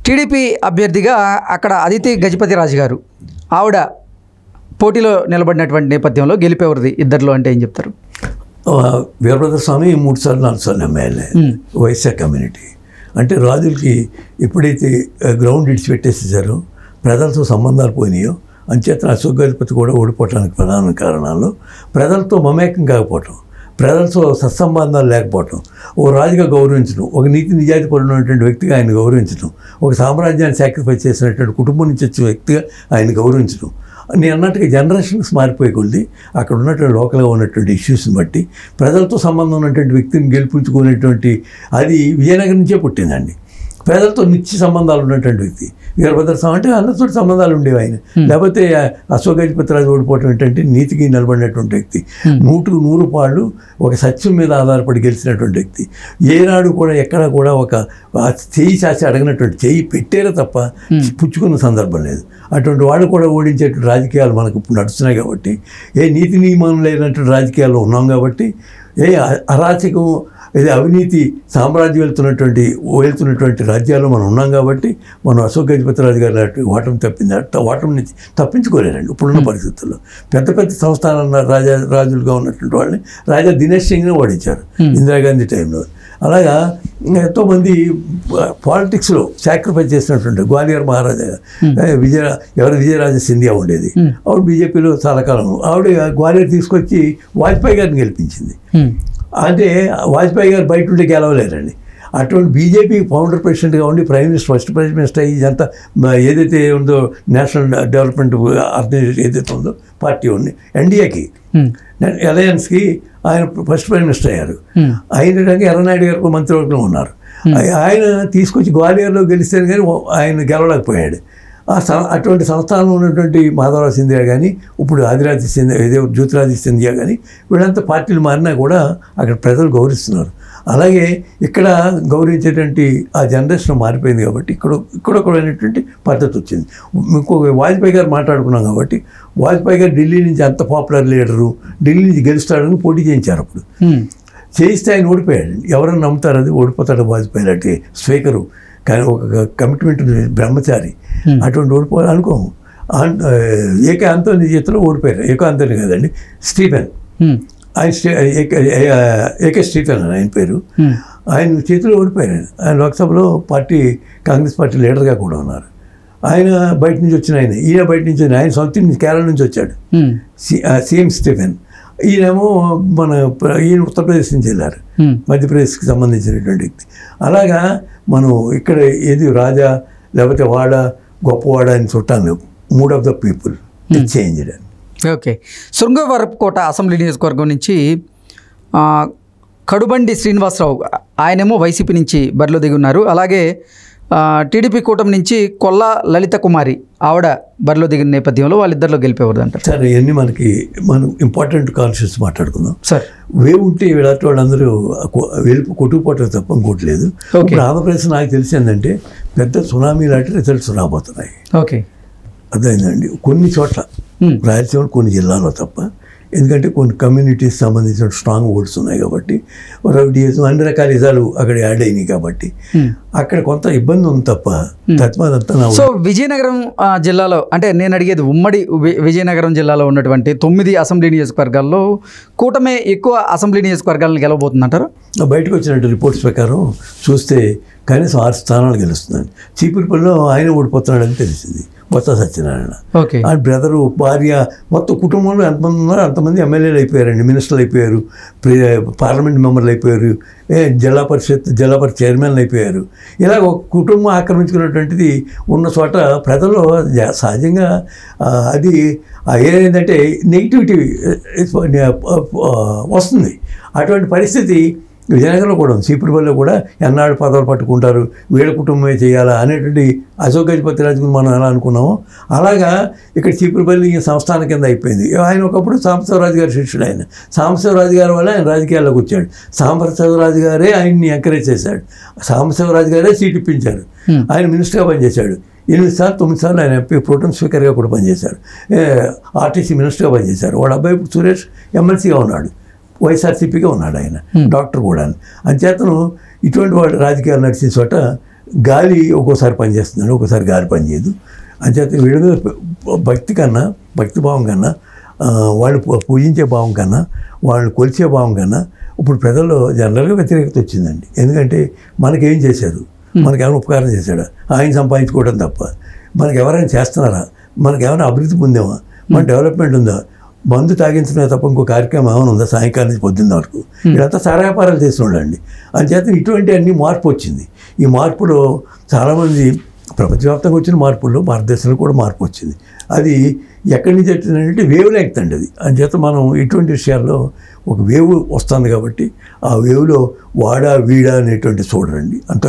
టీడీపీ అభ్యర్థిగా అక్కడ అదితి గజపతి రాజు గారు ఆవిడ పోటీలో నిలబడినటువంటి నేపథ్యంలో గెలిపేవారిది ఇద్దరిలో అంటే ఏం చెప్తారు? వీరభద్రస్వామి 3 సార్లు 4 సార్లు ఎమ్మెల్యే వైశ్య కమ్యూనిటీ. అంటే రాజులకి ఎప్పుడైతే గ్రౌండ్ ఇడిచిపెట్టేసేసారో, ప్రజలతో సంబంధాలు పోయినాయో, అంచేత అశోక్ గజపతి కూడా ఓడిపోవటానికి ప్రధాన కారణాలు ప్రజలతో మమేకం కాకపోవటం, ప్రజలతో సత్సంబంధాలు లేకపోవటం, ఓ రాజుగా గౌరవించడం, ఒక నీతి నిజాయితీ పడినటువంటి వ్యక్తిగా ఆయన గౌరవించడం, ఒక సామ్రాజ్యాన్ని సాక్రిఫైస్ చేసినటువంటి కుటుంబం నుంచి వచ్చిన వ్యక్తిగా ఆయన గౌరవించడం. నేను అన్నట్టుగా జనరేషన్స్ మారిపోయి కొద్ది అక్కడ ఉన్నటువంటి లోకల్గా ఉన్నటువంటి ఇష్యూస్ని బట్టి ప్రజలతో సంబంధం ఉన్నటువంటి వ్యక్తిని గెలిపించుకునేటువంటి అది విజయనగరం నుంచే పుట్టిందండి. ప్రజలతో నిత్య సంబంధాలు ఉన్నటువంటి వ్యక్తి వీరభద్రస్వామి అంటే అందరితో సంబంధాలు ఉండేవి ఆయన. లేకపోతే అశోక్ గజపతి రాజు ఓడిపోవటం ఏంటంటే నీతికి నిలబడినటువంటి వ్యక్తి, 100 పాళ్ళు ఒక సత్యం మీద ఆధారపడి గెలిచినటువంటి వ్యక్తి. ఏనాడు కూడా ఎక్కడ కూడా ఒక చెయ్యి చాచి అడగినటువంటి చెయ్యి పెట్టారే తప్ప పుచ్చుకున్న సందర్భం లేదు. అటువంటి వాళ్ళు కూడా ఓడించేటువంటి రాజకీయాలు మనకు ఇప్పుడు నడుస్తున్నాయి కాబట్టి, ఏ నీతి నియమం లేనటువంటి రాజకీయాల్లో ఉన్నాం కాబట్టి, ఏ అరాచకం ఇది అవినీతి సామ్రాజ్యం వెళ్తున్నటువంటి రాజ్యాల్లో మనం ఉన్నాం కాబట్టి మనం అశోక్ గజపతి రాజు గారు ఓటమి నుంచి తప్పించుకోలేరండి ఇప్పుడున్న పరిస్థితుల్లో. పెద్ద పెద్ద సంస్థానాల రాజులుగా ఉన్నటువంటి వాళ్ళని రాజా దినేష్ సింగ్ని ఓడించారు ఇందిరాగాంధీ టైంలో. అలాగా ఎంతోమంది పాలిటిక్స్లో సాక్రిఫైస్ చేసినటువంటి గ్వాలియర్ మహారాజా విజయరాజ సింధియా ఉండేది, ఆవిడ బీజేపీలో చాలా కాలం ఆవిడ గ్వాలియర్ తీసుకొచ్చి వాజ్పేయి గారిని గెలిపించింది. అంటే వాజ్పేయి గారు బయట ఉంటే గెలవలేరండి. అటువంటి బీజేపీ ఫౌండర్ ప్రెసిడెంట్గా ఉండి ఫస్ట్ ప్రైమ్ మినిస్టర్ అయ్యి ఇదంతా ఏదైతే ఉందో నేషనల్ డెవలప్మెంట్ ఆర్గనైజేషన్ ఏదైతే ఉందో పార్టీ ఉంది ఎన్డీఏకి అలయన్స్కి ఆయన ఫస్ట్ ప్రైమ్ మినిస్టర్ అయ్యారు. అయినడానికి ఎర్రనాయుడు గారు మంత్రివర్గంలో ఉన్నారు. ఆయన తీసుకొచ్చి గ్వాలియర్లో గెలిస్తే కానీ ఆయన గెలవలేకపోయాడు. అటువంటి సంస్థానంలో ఉన్నటువంటి మాధవరావు సింధియా కానీ ఇప్పుడు ఆదిరాజ సింధియా ఏదో జ్యోతిరాజ సింధియా కానీ వీళ్ళంతా పార్టీలు మారినా కూడా అక్కడ ప్రజలు గౌరవిస్తున్నారు. అలాగే ఇక్కడ గౌరవించేటువంటి ఆ జనరేషన్ మారిపోయింది కాబట్టి ఇక్కడ అనేటువంటి పద్ధతి వచ్చింది. ఇంకొక వాజ్పేయి గారు మాట్లాడుకున్నాం కాబట్టి వాజ్పేయి గారు ఢిల్లీ నుంచి అంత పాపులర్ లీడరు, ఢిల్లీ నుంచి గెలుస్తాడని పోటీ చేయించారు. అప్పుడు చేయిస్తే ఆయన ఓడిపోయాడు. ఎవరన్నా నమ్ముతారు అది? ఓడిపోతాడు వాజ్పేయి అంటే స్పీకరు, కానీ ఒక కమిట్మెంట్ బ్రహ్మచారి, అటువంటి ఓడిపోవాలి అనుకోము. ఏకే ఆంటోనీ చేతిలో ఓడిపోయారు. ఏకే ఆంటోనీ కాదండి, స్టీఫెన్, ఆయన ఏకే స్టీఫెన్ అని ఆయన పేరు. ఆయన చేతిలో ఓడిపోయారు. ఆయన లోక్సభలో కాంగ్రెస్ పార్టీ లీడర్గా కూడా ఉన్నారు. ఆయన బయట నుంచి వచ్చిన ఈయన బయట నుంచి ఆయన సౌత్ ఇండియన్ కేరళ నుంచి వచ్చాడు, సీఎం స్టీఫెన్. ఈయనేమో ఈయన ఉత్తరప్రదేశ్ నుంచి వెళ్ళారు, మధ్యప్రదేశ్కి సంబంధించినటువంటి వ్యక్తి. అలాగా మనం ఇక్కడ ఏది రాజా లేకపోతే వాడ గొప్పవాడ అని చుట్టాను, mood of the people change అని. ఓకే. శృంగవరపుకోట అసెంబ్లీ నియోజకవర్గం నుంచి కడుబండి శ్రీనివాసరావు, ఆయనేమో వైసీపీ నుంచి బరిలో దిగి ఉన్నారు. అలాగే టీడీపీ కూటమి నుంచి కొల్లా లలిత కుమారి, ఆవిడ బరిలో దిగిన నేపథ్యంలో వాళ్ళిద్దరిలో గెలిపేవారు అంటారు. సార్ ఇవన్నీ మనం ఇంపార్టెంట్ కాన్షియస్ మాట్లాడుకుందాం సార్. వేవ్ ఉంటే వీళ్ళంటే వాళ్ళందరూ కొట్టుకుపోవటం తప్ప ఇంకోటి లేదు. ఇప్పుడు ఆంధ్రప్రదేశ్ నాకు తెలిసిందంటే పెద్ద సునామీ లాంటి రిజల్ట్స్ రాబోతున్నాయి. ఓకే, అర్థమైందండి. కొన్ని చోట్ల రాయలసీమలో కొన్ని జిల్లాలో తప్ప, ఎందుకంటే కొన్ని కమ్యూనిటీస్ సంబంధించిన స్ట్రాంగ్ ఓట్స్ ఉన్నాయి కాబట్టి, రౌడీయిజం అన్ని రకాల నిజాలు అక్కడ యాడ్ అయినాయి కాబట్టి అక్కడ కొంత ఇబ్బంది ఉంది తప్ప తత్మాదంతా. సో విజయనగరం జిల్లాలో, అంటే నేను అడిగేది ఉమ్మడి విజయనగరం జిల్లాలో ఉన్నటువంటి 9 అసెంబ్లీ నియోజకవర్గాల్లో కూటమే ఎక్కువ అసెంబ్లీ నియోజకవర్గాలను గెలవబోతుందంటారు. బయటకు వచ్చినట్టు రిపోర్ట్స్ ప్రకారం చూస్తే కనీసం 6 స్థానాలు గెలుస్తున్నాడు. చీపురుపల్లిలో ఆయన ఓడిపోతున్నాడని తెలిసింది, బొత్స సత్యనారాయణ. ఆ బ్రదరు, భార్య, మొత్తం కుటుంబంలో ఎంతమంది ఉన్నారో అంతమంది ఎమ్మెల్యేలు అయిపోయారండి, మినిస్టర్లు అయిపోయారు, పార్లమెంట్ మెంబర్లు అయిపోయారు, జిల్లా పరిషత్ చైర్మన్లు అయిపోయారు. ఇలా ఒక కుటుంబం ఆక్రమించుకున్నటువంటిది ఉన్న చోట ప్రజల్లో సహజంగా అది ఏదైందంటే నెగిటివిటీ వస్తుంది. అటువంటి పరిస్థితి విజయనగరంలో కూడా ఉంది. చీపురుపల్లిలో కూడా ఎన్నాడు పదవులు పట్టుకుంటారు, వీళ్ళ కుటుంబమే చేయాలా అనేటువంటి అశోక్ గజపతి రాజుని మనం ఎలా అనుకున్నామో అలాగా ఇక్కడ చీపురుపల్లి సంస్థానం కింద అయిపోయింది. ఆయన ఒకప్పుడు సాంబశివరాజు గారి శిష్యుడు. ఆయన సాంబశివరాజు గారి వల్ల ఆయన రాజకీయాల్లోకి వచ్చాడు. సాంబశివరాజు గారే ఆయన్ని ఎంకరేజ్ చేశాడు. సాంబశివరాజు గారే సీట్ ఇప్పించారు. ఆయన మినిస్టర్గా పనిచేశాడు. 8 సార్లు 9 సార్లు ఆయన ప్రోటెం స్పీకర్గా కూడా పనిచేశారు. ఆర్టీసీ మినిస్టర్గా పనిచేశారు. వాడు అబ్బాయి ఇప్పుడు సురేష్ ఎమ్మెల్సీగా ఉన్నాడు, వైఎస్ఆర్సీపీగా ఉన్నాడు, ఆయన డాక్టర్ కూడా. అంచేతను ఇటువంటి వాడు రాజకీయాలు నడిచిన చోట గాలి ఒక్కోసారి పనిచేస్తున్నాడు, ఒక్కోసారి గాలి పనిచేయదు. అంచేత వీళ్ళ మీద భక్తి భావం కన్నా, వాళ్ళు పూజించే భావం కన్నా, వాళ్ళు కొలిచే భావం కన్నా ఇప్పుడు ప్రజల్లో జనరల్గా వ్యతిరేకత వచ్చిందండి. ఎందుకంటే మనకేం చేశారు, మనకేమైనా ఉపకారం చేశాడా, ఆయన సంపాదించుకోవడం తప్ప మనకు ఎవరైనా చేస్తున్నారా, మనకేమైనా అభివృద్ధి పొందామా, మన డెవలప్మెంట్ ఉందా, మందు తాగించడమే తప్ప ఇంకో కార్యక్రమం ఏమైనా ఉందా సాయంకాలం నుంచి పొద్దున్న వరకు? వీళ్ళంతా సారా వ్యాపారాలు చేస్తుండండి. అంచేత ఇటువంటి అన్ని మార్పు వచ్చింది. ఈ మార్పులో చాలామంది ప్రపంచవ్యాప్తంగా వచ్చిన మార్పుల్లో భారతదేశంలో కూడా మార్పు వచ్చింది. అది ఎక్కడి నుంచి వచ్చిందంటే వేవ్ లెంగ్త్ అండి అది. అంచేత మనం ఇటువంటి విషయాల్లో ఒక వేవ్ వస్తుంది కాబట్టి ఆ వేవ్లో వాడా వీడా అనేటువంటి చూడరండి. అంత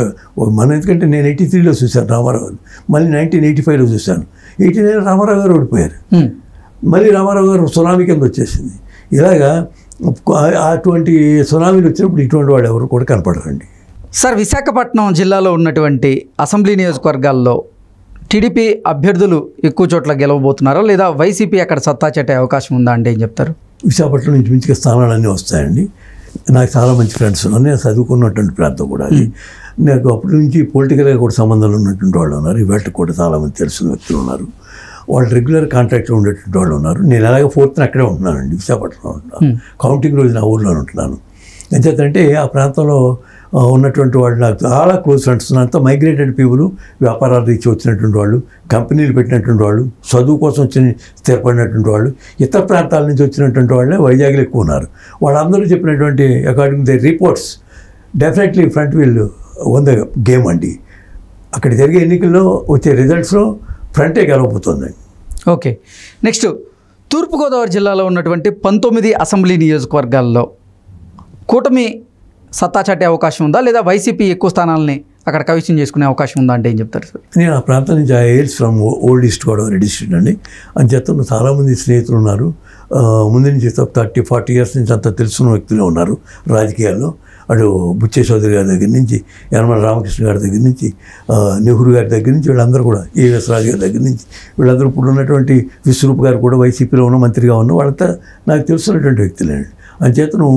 మన ఎందుకంటే నేను 83లో చూశాను రామారావు గారు, మళ్ళీ 1985లో చూశాను. 89 రామారావు గారు ఓడిపోయారు, మళ్ళీ రామారావు గారు సునామీ కింద వచ్చేసింది. ఇలాగా అటువంటి సునామీలు వచ్చినప్పుడు ఇటువంటి వాడు ఎవరు కూడా కనపడరండి. సార్, విశాఖపట్నం జిల్లాలో ఉన్నటువంటి అసెంబ్లీ నియోజకవర్గాల్లో టీడీపీ అభ్యర్థులు ఎక్కువ చోట్ల గెలవబోతున్నారా, లేదా వైసీపీ అక్కడ సత్తా చాటే అవకాశం ఉందా అంటే ఏం చెప్తారు? విశాఖపట్నం నుంచి మించిగా స్థానాలన్నీ వస్తాయండి. నాకు చాలా మంచి ఫ్రెండ్స్ ఉన్నారు. నేను చదువుకున్నటువంటి ప్రాంతం కూడా అది. నాకు అప్పటి నుంచి పొలిటికల్గా కూడా సంబంధాలు ఉన్నటువంటి వాళ్ళు ఉన్నారు. ఇవాళకి కూడా చాలామంది తెలిసిన వ్యక్తులు ఉన్నారు. వాళ్ళు రెగ్యులర్ కాంట్రాక్ట్లో ఉండేటువంటి వాళ్ళు ఉన్నారు. నేను అలాగే 4th అక్కడే ఉంటున్నానండి, విశాఖపట్నంలో ఉంటున్నాను. కౌంటింగ్ రోజు నా ఊళ్ళో ఉంటున్నాను. ఎంచేతంటే ఆ ప్రాంతంలో ఉన్నటువంటి వాళ్ళు నాకు చాలా క్లోజ్ ఫ్రెండ్స్. అంతా మైగ్రేటెడ్ పీపుల్, వ్యాపారాలు రీచి వచ్చినటువంటి వాళ్ళు, కంపెనీలు పెట్టినటువంటి వాళ్ళు, చదువు కోసం వచ్చి స్థిరపడినటువంటి వాళ్ళు, ఇతర ప్రాంతాల నుంచి వచ్చినటువంటి వాళ్ళే వైజాగ్లో ఎక్కువ ఉన్నారు. వాళ్ళందరూ చెప్పినటువంటి according to the reports definitely front wheel one the game అండి. అక్కడ జరిగే ఎన్నికల్లో వచ్చే రిజల్ట్స్లో ఫ్రంటే గెలవబోతుందండి. ఓకే, నెక్స్ట్ తూర్పుగోదావరి జిల్లాలో ఉన్నటువంటి 19 అసెంబ్లీ నియోజకవర్గాల్లో కూటమి సత్తా చాటే అవకాశం ఉందా, లేదా వైసీపీ ఎక్కువ స్థానాలని అక్కడ కవిత్వం చేసుకునే అవకాశం ఉందా అంటే ఏం చెప్తారు సార్? నేను ఆ ప్రాంతం నుంచి ails from old east Godavari district అండి. అంచేత చాలామంది స్నేహితులు ఉన్నారు. ముందు నుంచి 30-40 ఇయర్స్ నుంచి అంతా తెలుసుకున్న వ్యక్తులే ఉన్నారు రాజకీయాల్లో. అటు బుచ్చే చౌదరి గారి దగ్గర నుంచి, యనమల రామకృష్ణ గారి దగ్గర నుంచి, నెహ్రూ గారి దగ్గర నుంచి, వీళ్ళందరూ కూడా ఏఎస్ రాజు గారి దగ్గర నుంచి, వీళ్ళందరూ ఇప్పుడు ఉన్నటువంటి విశ్వరూప్ గారు కూడా వైసీపీలో ఉన్న మంత్రిగా ఉన్న వాళ్ళంతా నాకు తెలుసున్నటువంటి వ్యక్తులేండి. అంచేతను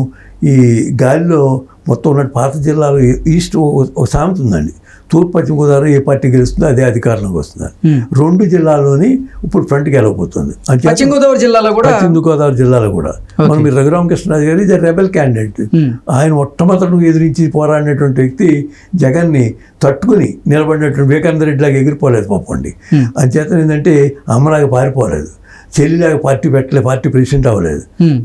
ఈ గాలిలో మొత్తం ఉన్నట్టు పాత జిల్లాలో ఈస్ట్ ఒక సామెత ఉందండి, తూర్పు పశ్చిమ గోదావరి ఏ పార్టీ గెలుస్తుందో అదే అధికారంలోకి వస్తున్నారు. 2 జిల్లాల్లోని ఇప్పుడు ఫ్రంట్కి వెళ్ళబోతుంది. పశ్చిమ గోదావరి జిల్లాలో కూడా మనం రఘురామకృష్ణరాజు గారు ఇది రెబెల్ క్యాండిడేట్. ఆయన మొట్టమొదటి ఎదిరించి పోరాడినటువంటి వ్యక్తి జగన్ని తట్టుకుని నిలబడినటువంటి వివేకానంద రెడ్డి లాగా ఎగిరిపోలేదు పాపండి. అంచేత ఏంటంటే అమ్మలాగా పారిపోలేదు, చెల్లిలాగా పార్టీ పెట్టలేదు, పార్టీ ప్రెసిడెంట్ అవ్వలేదు.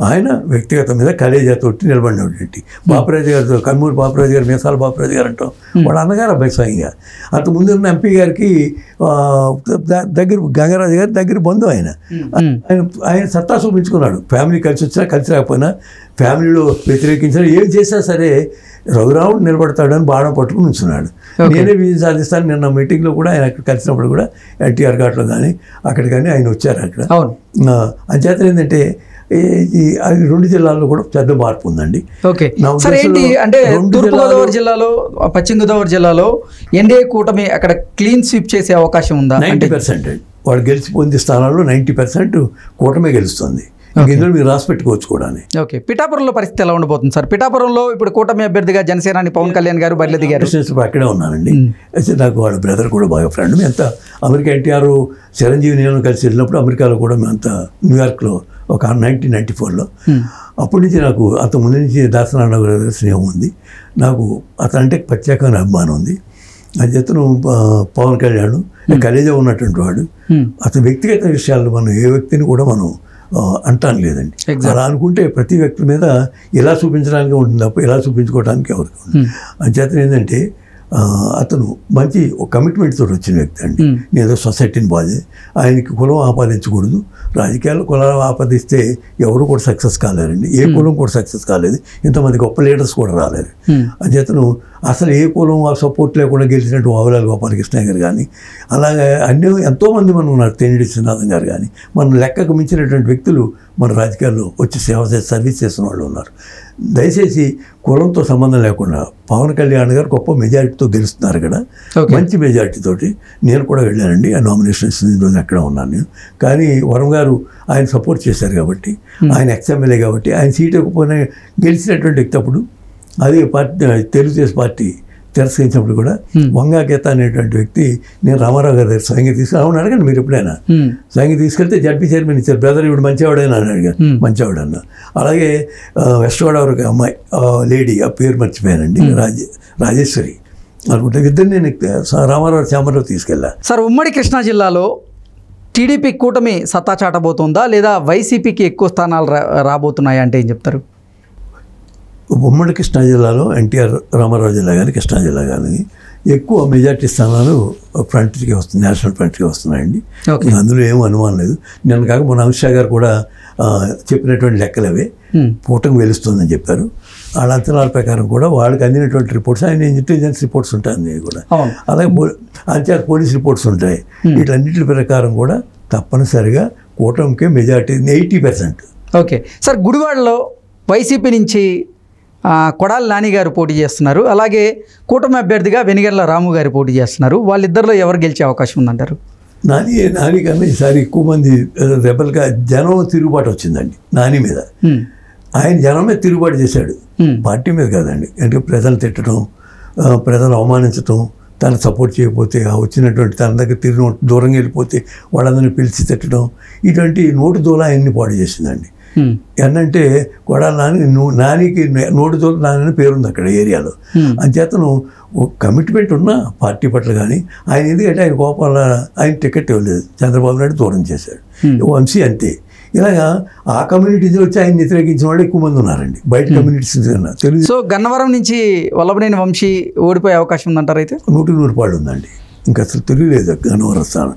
ఆయన వ్యక్తిగత మీద కలేజా తోటి నిలబడినటువంటి బాపరాజు గారితో, కన్మూరి బాపరాజు గారు, మీసాల బాపరాజు గారు అంటాం, వాళ్ళ అన్నగారు అబ్బాయి స్వయంగా. అంత ముందున్న ఎంపీ గారికి దగ్గర గంగరాజు గారి దగ్గర బంధువు ఆయన. ఆయన సత్తా చూపించుకున్నాడు. ఫ్యామిలీ కలిసి వచ్చినా కలిసి రాకపోయినా, ఫ్యామిలీలో వ్యతిరేకించినా, ఏం చేసినా సరే రఘురాముడు నిలబడతాడని బాణం పట్టుకుని ఉంచున్నాడు. నేనే విజయం సాధిస్తాను. నిన్న మీటింగ్లో కూడా ఆయన అక్కడ కలిసినప్పుడు కూడా ఎన్టీఆర్ ఘాట్లో కానీ అక్కడ కానీ ఆయన వచ్చారు అక్కడ. అంచేత ఏంటంటే ఈ 2 జిల్లాల్లో కూడా పెద్ద మార్పు ఉందండి. ఓకే సార్, ఏంటి అంటే తూర్పుగోదావరి జిల్లాలో, పశ్చిమ గోదావరి జిల్లాలో ఎన్డీఏ కూటమి అక్కడ క్లీన్ స్వీప్ చేసే అవకాశం ఉందా? 90% వాడు గెలిచి పొందే స్థానాల్లో 90% కూటమే గెలుస్తుంది. ఇందులో మీరు రాసి పెట్టుకోవచ్చు కూడా. ఓకే, పిఠాపురంలో పరిస్థితి ఎలా ఉండబోతుంది సార్? పిఠాపురంలో ఇప్పుడు కూటమి అభ్యర్థిగా జనసేనాని పవన్ కళ్యాణ్ గారు బరిలో దిగారు. అక్కడే ఉన్నానండి. అయితే నాకు వాళ్ళ బ్రదర్ కూడా బాగా ఫ్రెండ్. మేమంతా అమెరికా ఎన్టీఆర్ చిరంజీవి నేను కలిసి వెళ్ళినప్పుడు అమెరికాలో కూడా మేమంతా న్యూయార్క్లో ఒక 1994లో. అప్పటి నుంచి నాకు అంత ముందు నుంచి దాసనారాయణ గారి స్నేహం ఉంది. నాకు అతనంటే ప్రత్యేకమైన అభిమానం ఉంది. అంచేతను పవన్ కళ్యాణ్ కలేజా ఉన్నటువంటి వాడు. అతని వ్యక్తిగత విషయాల్లో మనం ఏ వ్యక్తిని కూడా మనం అంటాను లేదండి. అలా అనుకుంటే ప్రతి వ్యక్తి మీద ఎలా చూపించడానికి ఉంటుంది తప్ప ఎలా చూపించుకోవడానికి ఎవరికి ఉంటుంది. అంచేత ఏంటంటే అతను మంచి ఒక కమిట్మెంట్ తోటి వచ్చిన వ్యక్తి అండి. నేను సొసైటీని బాధే, ఆయనకి కులం ఆపాదించకూడదు. రాజకీయాల్లో కులాలు ఆపాదిస్తే ఎవరు కూడా సక్సెస్ కాలేరండి. ఏ కులం కూడా సక్సెస్ కాలేదు, ఇంతమంది గొప్ప లీడర్స్ కూడా రాలేరు. అంచేతను అసలు ఏ కులం సపోర్ట్ లేకుండా గెలిచినట్టు వావులాల గోపాలకృష్ణ గారు కానీ, అలాగే అన్ని ఎంతోమంది మనం ఉన్నారు, తెన్నిడి శ్రీనాథన్ గారు కానీ, మన లెక్కకు మించినటువంటి వ్యక్తులు మన రాజకీయాల్లో వచ్చి సర్వీస్ చేసిన వాళ్ళు ఉన్నారు. దయచేసి కులంతో సంబంధం లేకుండా పవన్ కళ్యాణ్ గారు గొప్ప మెజారిటీతో గెలుస్తున్నారు ఇక్కడ, మంచి మెజారిటీతోటి. నేను కూడా వెళ్ళానండి ఆ నామినేషన్స్ రోజు అక్కడ ఉన్నాను నేను. కానీ వరం గారు ఆయన సపోర్ట్ చేశారు కాబట్టి, ఆయన ఎక్స్ఎమ్మెల్యే కాబట్టి, ఆయన సీట్ ఇవ్వకపోయినా గెలిచినటువంటి వ్యక్తి. అప్పుడు అదే పార్టీ తెలుగుదేశం పార్టీ తిరస్కరించినప్పుడు కూడా వంగా గీత అనేటువంటి వ్యక్తి నేను రామారావు గారి దగ్గర స్వయంగా తీసుకుని, అవును అడగండి మీరు ఎప్పుడైనా, స్వయంగా తీసుకెళ్తే జడ్పీ చైర్మన్ ఇచ్చారు. బ్రదర్ ఇప్పుడు మంచివాడైనా అని అడిగారు. మంచివాడన్నా. అలాగే వెస్ట్ గోదావరికి అమ్మాయి లేడీ, ఆ పేరు మర్చిపోయానండి, రాజేశ్వరి అనుకుంటే, ఇద్దరు నేను రామారావు ఛాంబర్లో తీసుకెళ్ళా. సార్, ఉమ్మడి కృష్ణా జిల్లాలో టీడీపీ కూటమి సత్తా చాటబోతుందా లేదా వైసీపీకి ఎక్కువ స్థానాలు రాబోతున్నాయా అంటే ఏం చెప్తారు? ఉమ్మడి కృష్ణా జిల్లాలో ఎన్టీఆర్ రామారావు జిల్లా కానీ కృష్ణా జిల్లా కానీ ఎక్కువ మెజార్టీ స్థానాలు ఫ్రంట్కి వస్తుంది, నేషనల్ ఫ్రంట్కి వస్తున్నాయండి. అందులో ఏమీ అనుమానం లేదు. నేను కాక మన అమిత్ షా గారు కూడా చెప్పినటువంటి లెక్కలు అవే, కూటమి వెలుస్తుందని చెప్పారు. వాళ్ళ అంచనాల ప్రకారం కూడా వాళ్ళకి అందినటువంటి రిపోర్ట్స్, ఆయన ఇంటెలిజెన్స్ రిపోర్ట్స్ ఉంటాయి కూడా, అలాగే అంతే పోలీస్ రిపోర్ట్స్ ఉంటాయి. వీటన్నిటి ప్రకారం కూడా తప్పనిసరిగా కూటమికే మెజార్టీ 80%. ఓకే సార్, గుడివాడలో వైసీపీ నుంచి కొడాలి నాని గారు పోటీ చేస్తున్నారు, అలాగే కూటమి అభ్యర్థిగా వెనిగళ్ల రాము గారు పోటీ చేస్తున్నారు. వాళ్ళిద్దరిలో ఎవరు గెలిచే అవకాశం ఉందంటారు? నాని కన్నా ఈసారి ఎక్కువ మంది రెబల్గా జనం తిరుగుబాటు వచ్చిందండి నాని మీద. ఆయన జనం మీద తిరుగుబాటు చేశాడు, పార్టీ మీద కాదండి. అంటే ప్రజలు తిట్టడం, ప్రజలు అవమానించడం, తను సపోర్ట్ చేయకపోతే వచ్చినటువంటి తన దగ్గర తిరిగి దూరంగా వెళ్ళిపోతే వాళ్ళందరినీ పిలిచి తిట్టడం, ఇటువంటి నోటు దూల ఆయన్ని పాడు చేసిందండి. ఏంటంటే కొడాలి నానికి నోటు దూల నాని పేరుంది అక్కడ ఏరియాలో. అంచేతను కమిట్మెంట్ ఉన్న పార్టీ పట్ల కానీ ఆయన, ఎందుకంటే ఆయన కోపాల ఆయన టికెట్ ఇవ్వలేదు, చంద్రబాబు నాయుడు దూరం చేశాడు. వంశీ అంతే. ఇలాగా ఆ కమ్యూనిటీస్ వచ్చి ఆయన వ్యతిరేకించిన వాళ్ళు ఎక్కువ మంది ఉన్నారండి బయట కమ్యూనిటీస్ కన్నా. తెలుగు సో గన్నవరం నుంచి వల్లభనేని వంశీ ఓడిపోయే అవకాశం ఉందంటారు? అయితే 100% ఉందండి. ఇంకా అసలు తెలియలేదు గన్నవరం స్థానం.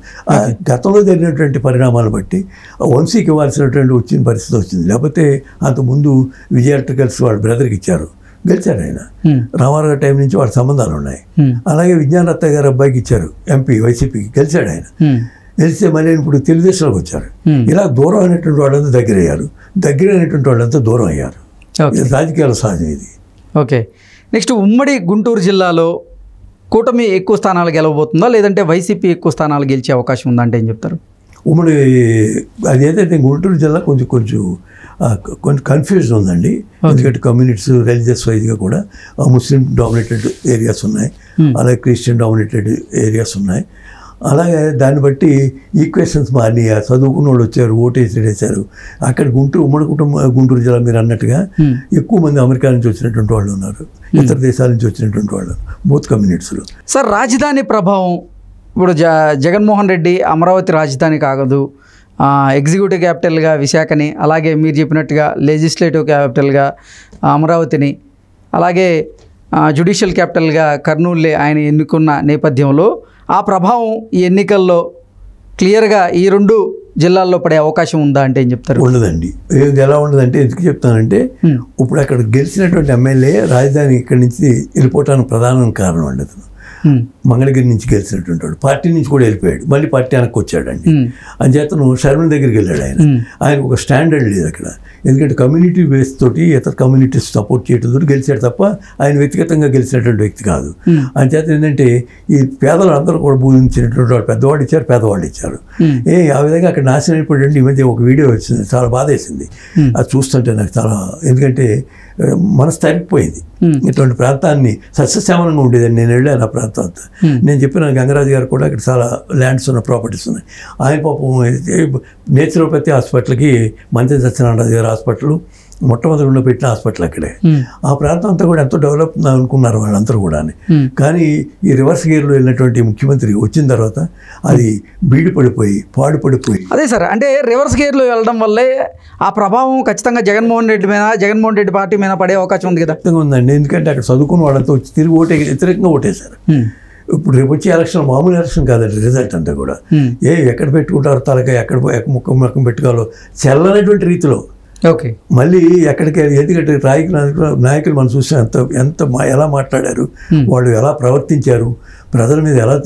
గతంలో జరిగినటువంటి పరిణామాలు బట్టి వంశీకి ఇవ్వాల్సినటువంటి వచ్చిన పరిస్థితి వచ్చింది. లేకపోతే అంతకుముందు విజయ ఎలక్ట్రికల్స్ వాళ్ళ బ్రదర్కి ఇచ్చారు, గెలిచారు ఆయన. రామారావు టైం నుంచి వాళ్ళ సంబంధాలు ఉన్నాయి. అలాగే విజ్ఞానరత్న గారి అబ్బాయికి ఇచ్చారు ఎంపీ, వైసీపీకి గెలిచాడు ఆయన. గెలిస్తే మళ్ళీ ఇప్పుడు తెలుగుదేశంలోకి వచ్చారు. ఇలా దూరం అయినటువంటి వాళ్ళంతా దగ్గర అయ్యారు, దగ్గర అయినటువంటి వాళ్ళంతా దూరం అయ్యారు. రాజకీయాల సహజం ఇది. ఓకే, నెక్స్ట్ ఉమ్మడి గుంటూరు జిల్లాలో కూటమి ఎక్కువ స్థానాలు గెలవబోతుందా, లేదంటే వైసీపీ ఎక్కువ స్థానాలు గెలిచే అవకాశం ఉందా అంటే ఏం చెప్తారు? ఉమ్మడి అది ఏదైతే గుంటూరు జిల్లా కొంచెం కన్ఫ్యూజన్ ఉందండి. ఎందుకంటే కమ్యూనిటీస్ రిలీజియస్ వైజ్గా కూడా ముస్లిం డామినేటెడ్ ఏరియాస్ ఉన్నాయి, అలాగే క్రిస్టియన్ డామినేటెడ్ ఏరియాస్ ఉన్నాయి. అలాగే దాన్ని బట్టి ఈక్వేషన్స్ మారినాయి. చదువుకున్న వాళ్ళు వచ్చారు, ఓటేసారు. అక్కడ ఉమ్మడి గుంటూరు జిల్లా మీరు అన్నట్టుగా ఎక్కువ మంది అమెరికా నుంచి వచ్చినటువంటి వాళ్ళు ఉన్నారు, ఇతర దేశాల నుంచి వచ్చినటువంటి వాళ్ళు, బోత్ కమ్యూనిటీస్లో. సార్, రాజధాని ప్రభావం ఇప్పుడు జగన్మోహన్ రెడ్డి అమరావతి రాజధాని కాగదు, ఎగ్జిక్యూటివ్ క్యాపిటల్గా విశాఖని, అలాగే మీరు చెప్పినట్టుగా లెజిస్లేటివ్ క్యాపిటల్గా అమరావతిని, అలాగే జ్యుడిషియల్ క్యాపిటల్గా కర్నూలుని ఆయన ఎన్నుకున్న నేపథ్యంలో ఆ ప్రభావం ఈ ఎన్నికల్లో క్లియర్గా ఈ రెండు జిల్లాల్లో పడే అవకాశం ఉందా అంటే ఏం చెప్తారు? ఉండదండి. ఎలా ఉండదంటే ఎందుకు చెప్తానంటే, ఇప్పుడు అక్కడ గెలిచినటువంటి ఎమ్మెల్యే రాజధాని ఇక్కడి నుంచి వెళ్ళిపోవటానికి ప్రధాన కారణం అండి. అతను మంగళగిరి నుంచి గెలిచినటువంటి వాడు పార్టీ నుంచి కూడా వెళ్ళిపోయాడు, మళ్ళీ పార్టీ వెనక్కి వచ్చాడండి. అంచేతను షర్మిల దగ్గరికి వెళ్ళాడు. ఆయనకు ఒక స్టాండర్డ్ లేదు అక్కడ. ఎందుకంటే కమ్యూనిటీ బేస్ తోటి ఇతర కమ్యూనిటీస్ సపోర్ట్ చేయడం తోటి గెలిచాడు తప్ప ఆయన వ్యక్తిగతంగా గెలిచినటువంటి వ్యక్తి కాదు. అంచేత ఏంటంటే ఈ పేదలు అందరూ కూడా బోధించినటువంటి వాళ్ళు పెద్దవాళ్ళు ఇచ్చారు, పేదవాళ్ళు ఇచ్చారు. ఆ విధంగా అక్కడ నాశనం అయిపోయాడు. ఈ మధ్య ఒక వీడియో వచ్చింది, చాలా బాధ వేసింది అది చూస్తుంటే నాకు. చాలా ఎందుకంటే మనసు తరిగిపోయింది. ఇటువంటి ప్రాంతాన్ని సస్యశ్యామలంగా ఉండేదని నేను వెళ్ళాను ఆ ప్రాంతం అంతా. నేను చెప్పిన గంగరాజు గారు కూడా అక్కడ చాలా ల్యాండ్స్ ఉన్న ప్రాపర్టీస్ ఉన్నాయి. ఆయన పాపం నేచురోపతి హాస్పిటల్కి మంత్రి సత్యనారాయణ గారి హాస్పిటల్ మొట్టమొదటి పెట్టిన హాస్పిటల్ అక్కడే. ఆ ప్రాంతం అంతా కూడా ఎంతో డెవలప్ అనుకున్నారు వాళ్ళందరూ కూడా. కానీ ఈ రివర్స్ గేర్లో వెళ్ళినటువంటి ముఖ్యమంత్రి వచ్చిన తర్వాత అది బీడు పడిపోయి పాడుపడిపోయి. అదే సార్, అంటే రివర్స్ గేర్లో వెళ్ళడం వల్లే ఆ ప్రభావం ఖచ్చితంగా జగన్మోహన్ రెడ్డి పార్టీ మీద పడే అవకాశం ఉంది కదా? ఖచ్చితంగా ఉందండి. ఎందుకంటే అక్కడ చదువుకున్న వాళ్ళంతా వచ్చి తిరిగి వ్యతిరేకంగా ఓటేశారు. ఇప్పుడు రేపు వచ్చే ఎలక్షన్ మామూలు ఎలక్షన్ కాదండి, రిజల్ట్ అంతా కూడా ఎక్కడ పెట్టుకుంటారు తలక, ఎక్కడ ముఖం పెట్టుకోవాలో చెల్లనటువంటి రీతిలో. ఓకే, మళ్ళీ ఎక్కడికి ఎందుకంటే నాయకులు మనం చూసిన ఎలా మాట్లాడారు, వాళ్ళు ఎలా ప్రవర్తించారు, ప్రజల మీద ఎలా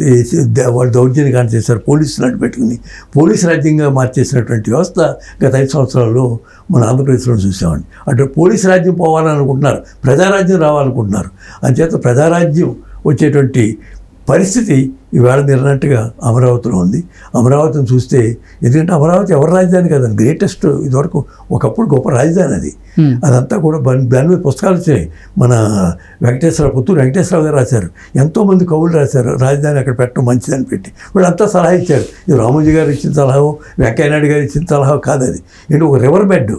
వాళ్ళు దౌర్జన్యం చేశారు, పోలీసులు అడ్డు పెట్టుకుని పోలీసు రాజ్యంగా మార్చేసినటువంటి వ్యవస్థ గత 5 సంవత్సరాల్లో మన ఆంధ్రప్రదేశ్లో చూసామండి. అంటే పోలీసు రాజ్యం పోవాలని అనుకుంటున్నారు, ప్రజారాజ్యం రావాలనుకుంటున్నారు. అంచేత ప్రజారాజ్యం వచ్చేటువంటి పరిస్థితి ఈవేళ మీరు అన్నట్టుగా అమరావతిలో ఉంది. అమరావతిని చూస్తే, ఎందుకంటే అమరావతి ఎవరి రాజధాని కదండి, గ్రేటెస్ట్ ఇదివరకు ఒకప్పుడు గొప్ప రాజధాని అది. అదంతా కూడా దాని మీద పుస్తకాలు వచ్చాయి. మన పుత్తూరు వెంకటేశ్వరరావు గారు రాశారు, ఎంతోమంది కవులు రాశారు రాజధాని అక్కడ పెట్టడం మంచిదని పెట్టి. వీళ్ళంతా సలహా ఇచ్చారు. ఇది రామోజీ గారు ఇచ్చిన సలహా, వెంకయ్యనాయుడు గారు ఇచ్చిన సలహా కాదు అది. ఏంటి ఒక రివర్ బెడ్,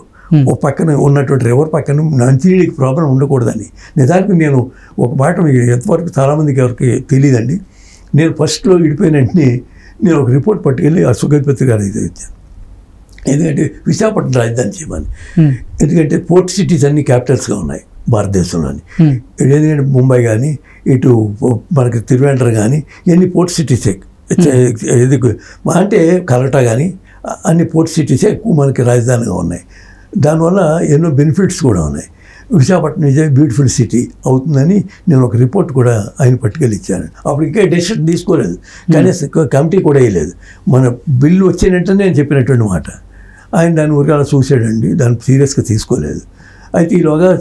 ఒక పక్కన ఉన్నటువంటి రివర్ పక్కన మంచినీళ్ళకి ప్రాబ్లం ఉండకూడదని. నిజానికి నేను ఒక మాట మీకు ఎంతవరకు చాలామందికి ఎవరికి తెలియదండి. నేను ఫస్ట్లో విడిపోయిన వెంటనే నేను ఒక రిపోర్ట్ పట్టుకెళ్ళి ఆ సుగతిపతి గారు ఇది ఇచ్చాను. ఎందుకంటే విశాఖపట్నం రాజధాని చేయమని. ఎందుకంటే పోర్ట్ సిటీస్ అన్ని క్యాపిటల్స్గా ఉన్నాయి భారతదేశంలోని. ఎందుకంటే ముంబై కానీ, ఇటు మనకి తిరువెంటర కానీ, ఇవన్నీ పోర్ట్ సిటీసే. అంటే కలకట్టా కానీ అన్ని పోర్ట్ సిటీసే ఎక్కువ మనకి రాజధానిగా ఉన్నాయి. దానివల్ల ఎన్నో బెనిఫిట్స్ కూడా ఉన్నాయి. Visakhapatnam is a beautiful city అవుతుందని నేను ఒక రిపోర్ట్ కూడా ఆయన పట్టుకెళ్ళి ఇచ్చాను. అప్పుడు ఇంకా డెసిషన్ తీసుకోలేదు, కానీ కమిటీ కూడా వేయలేదు. మన బిల్లు వచ్చినట్టు నేను చెప్పినటువంటి మాట. ఆయన దాని ఊరికే అలా చూసాడండి, దాన్ని సీరియస్గా తీసుకోలేదు. అయితే ఈలోగా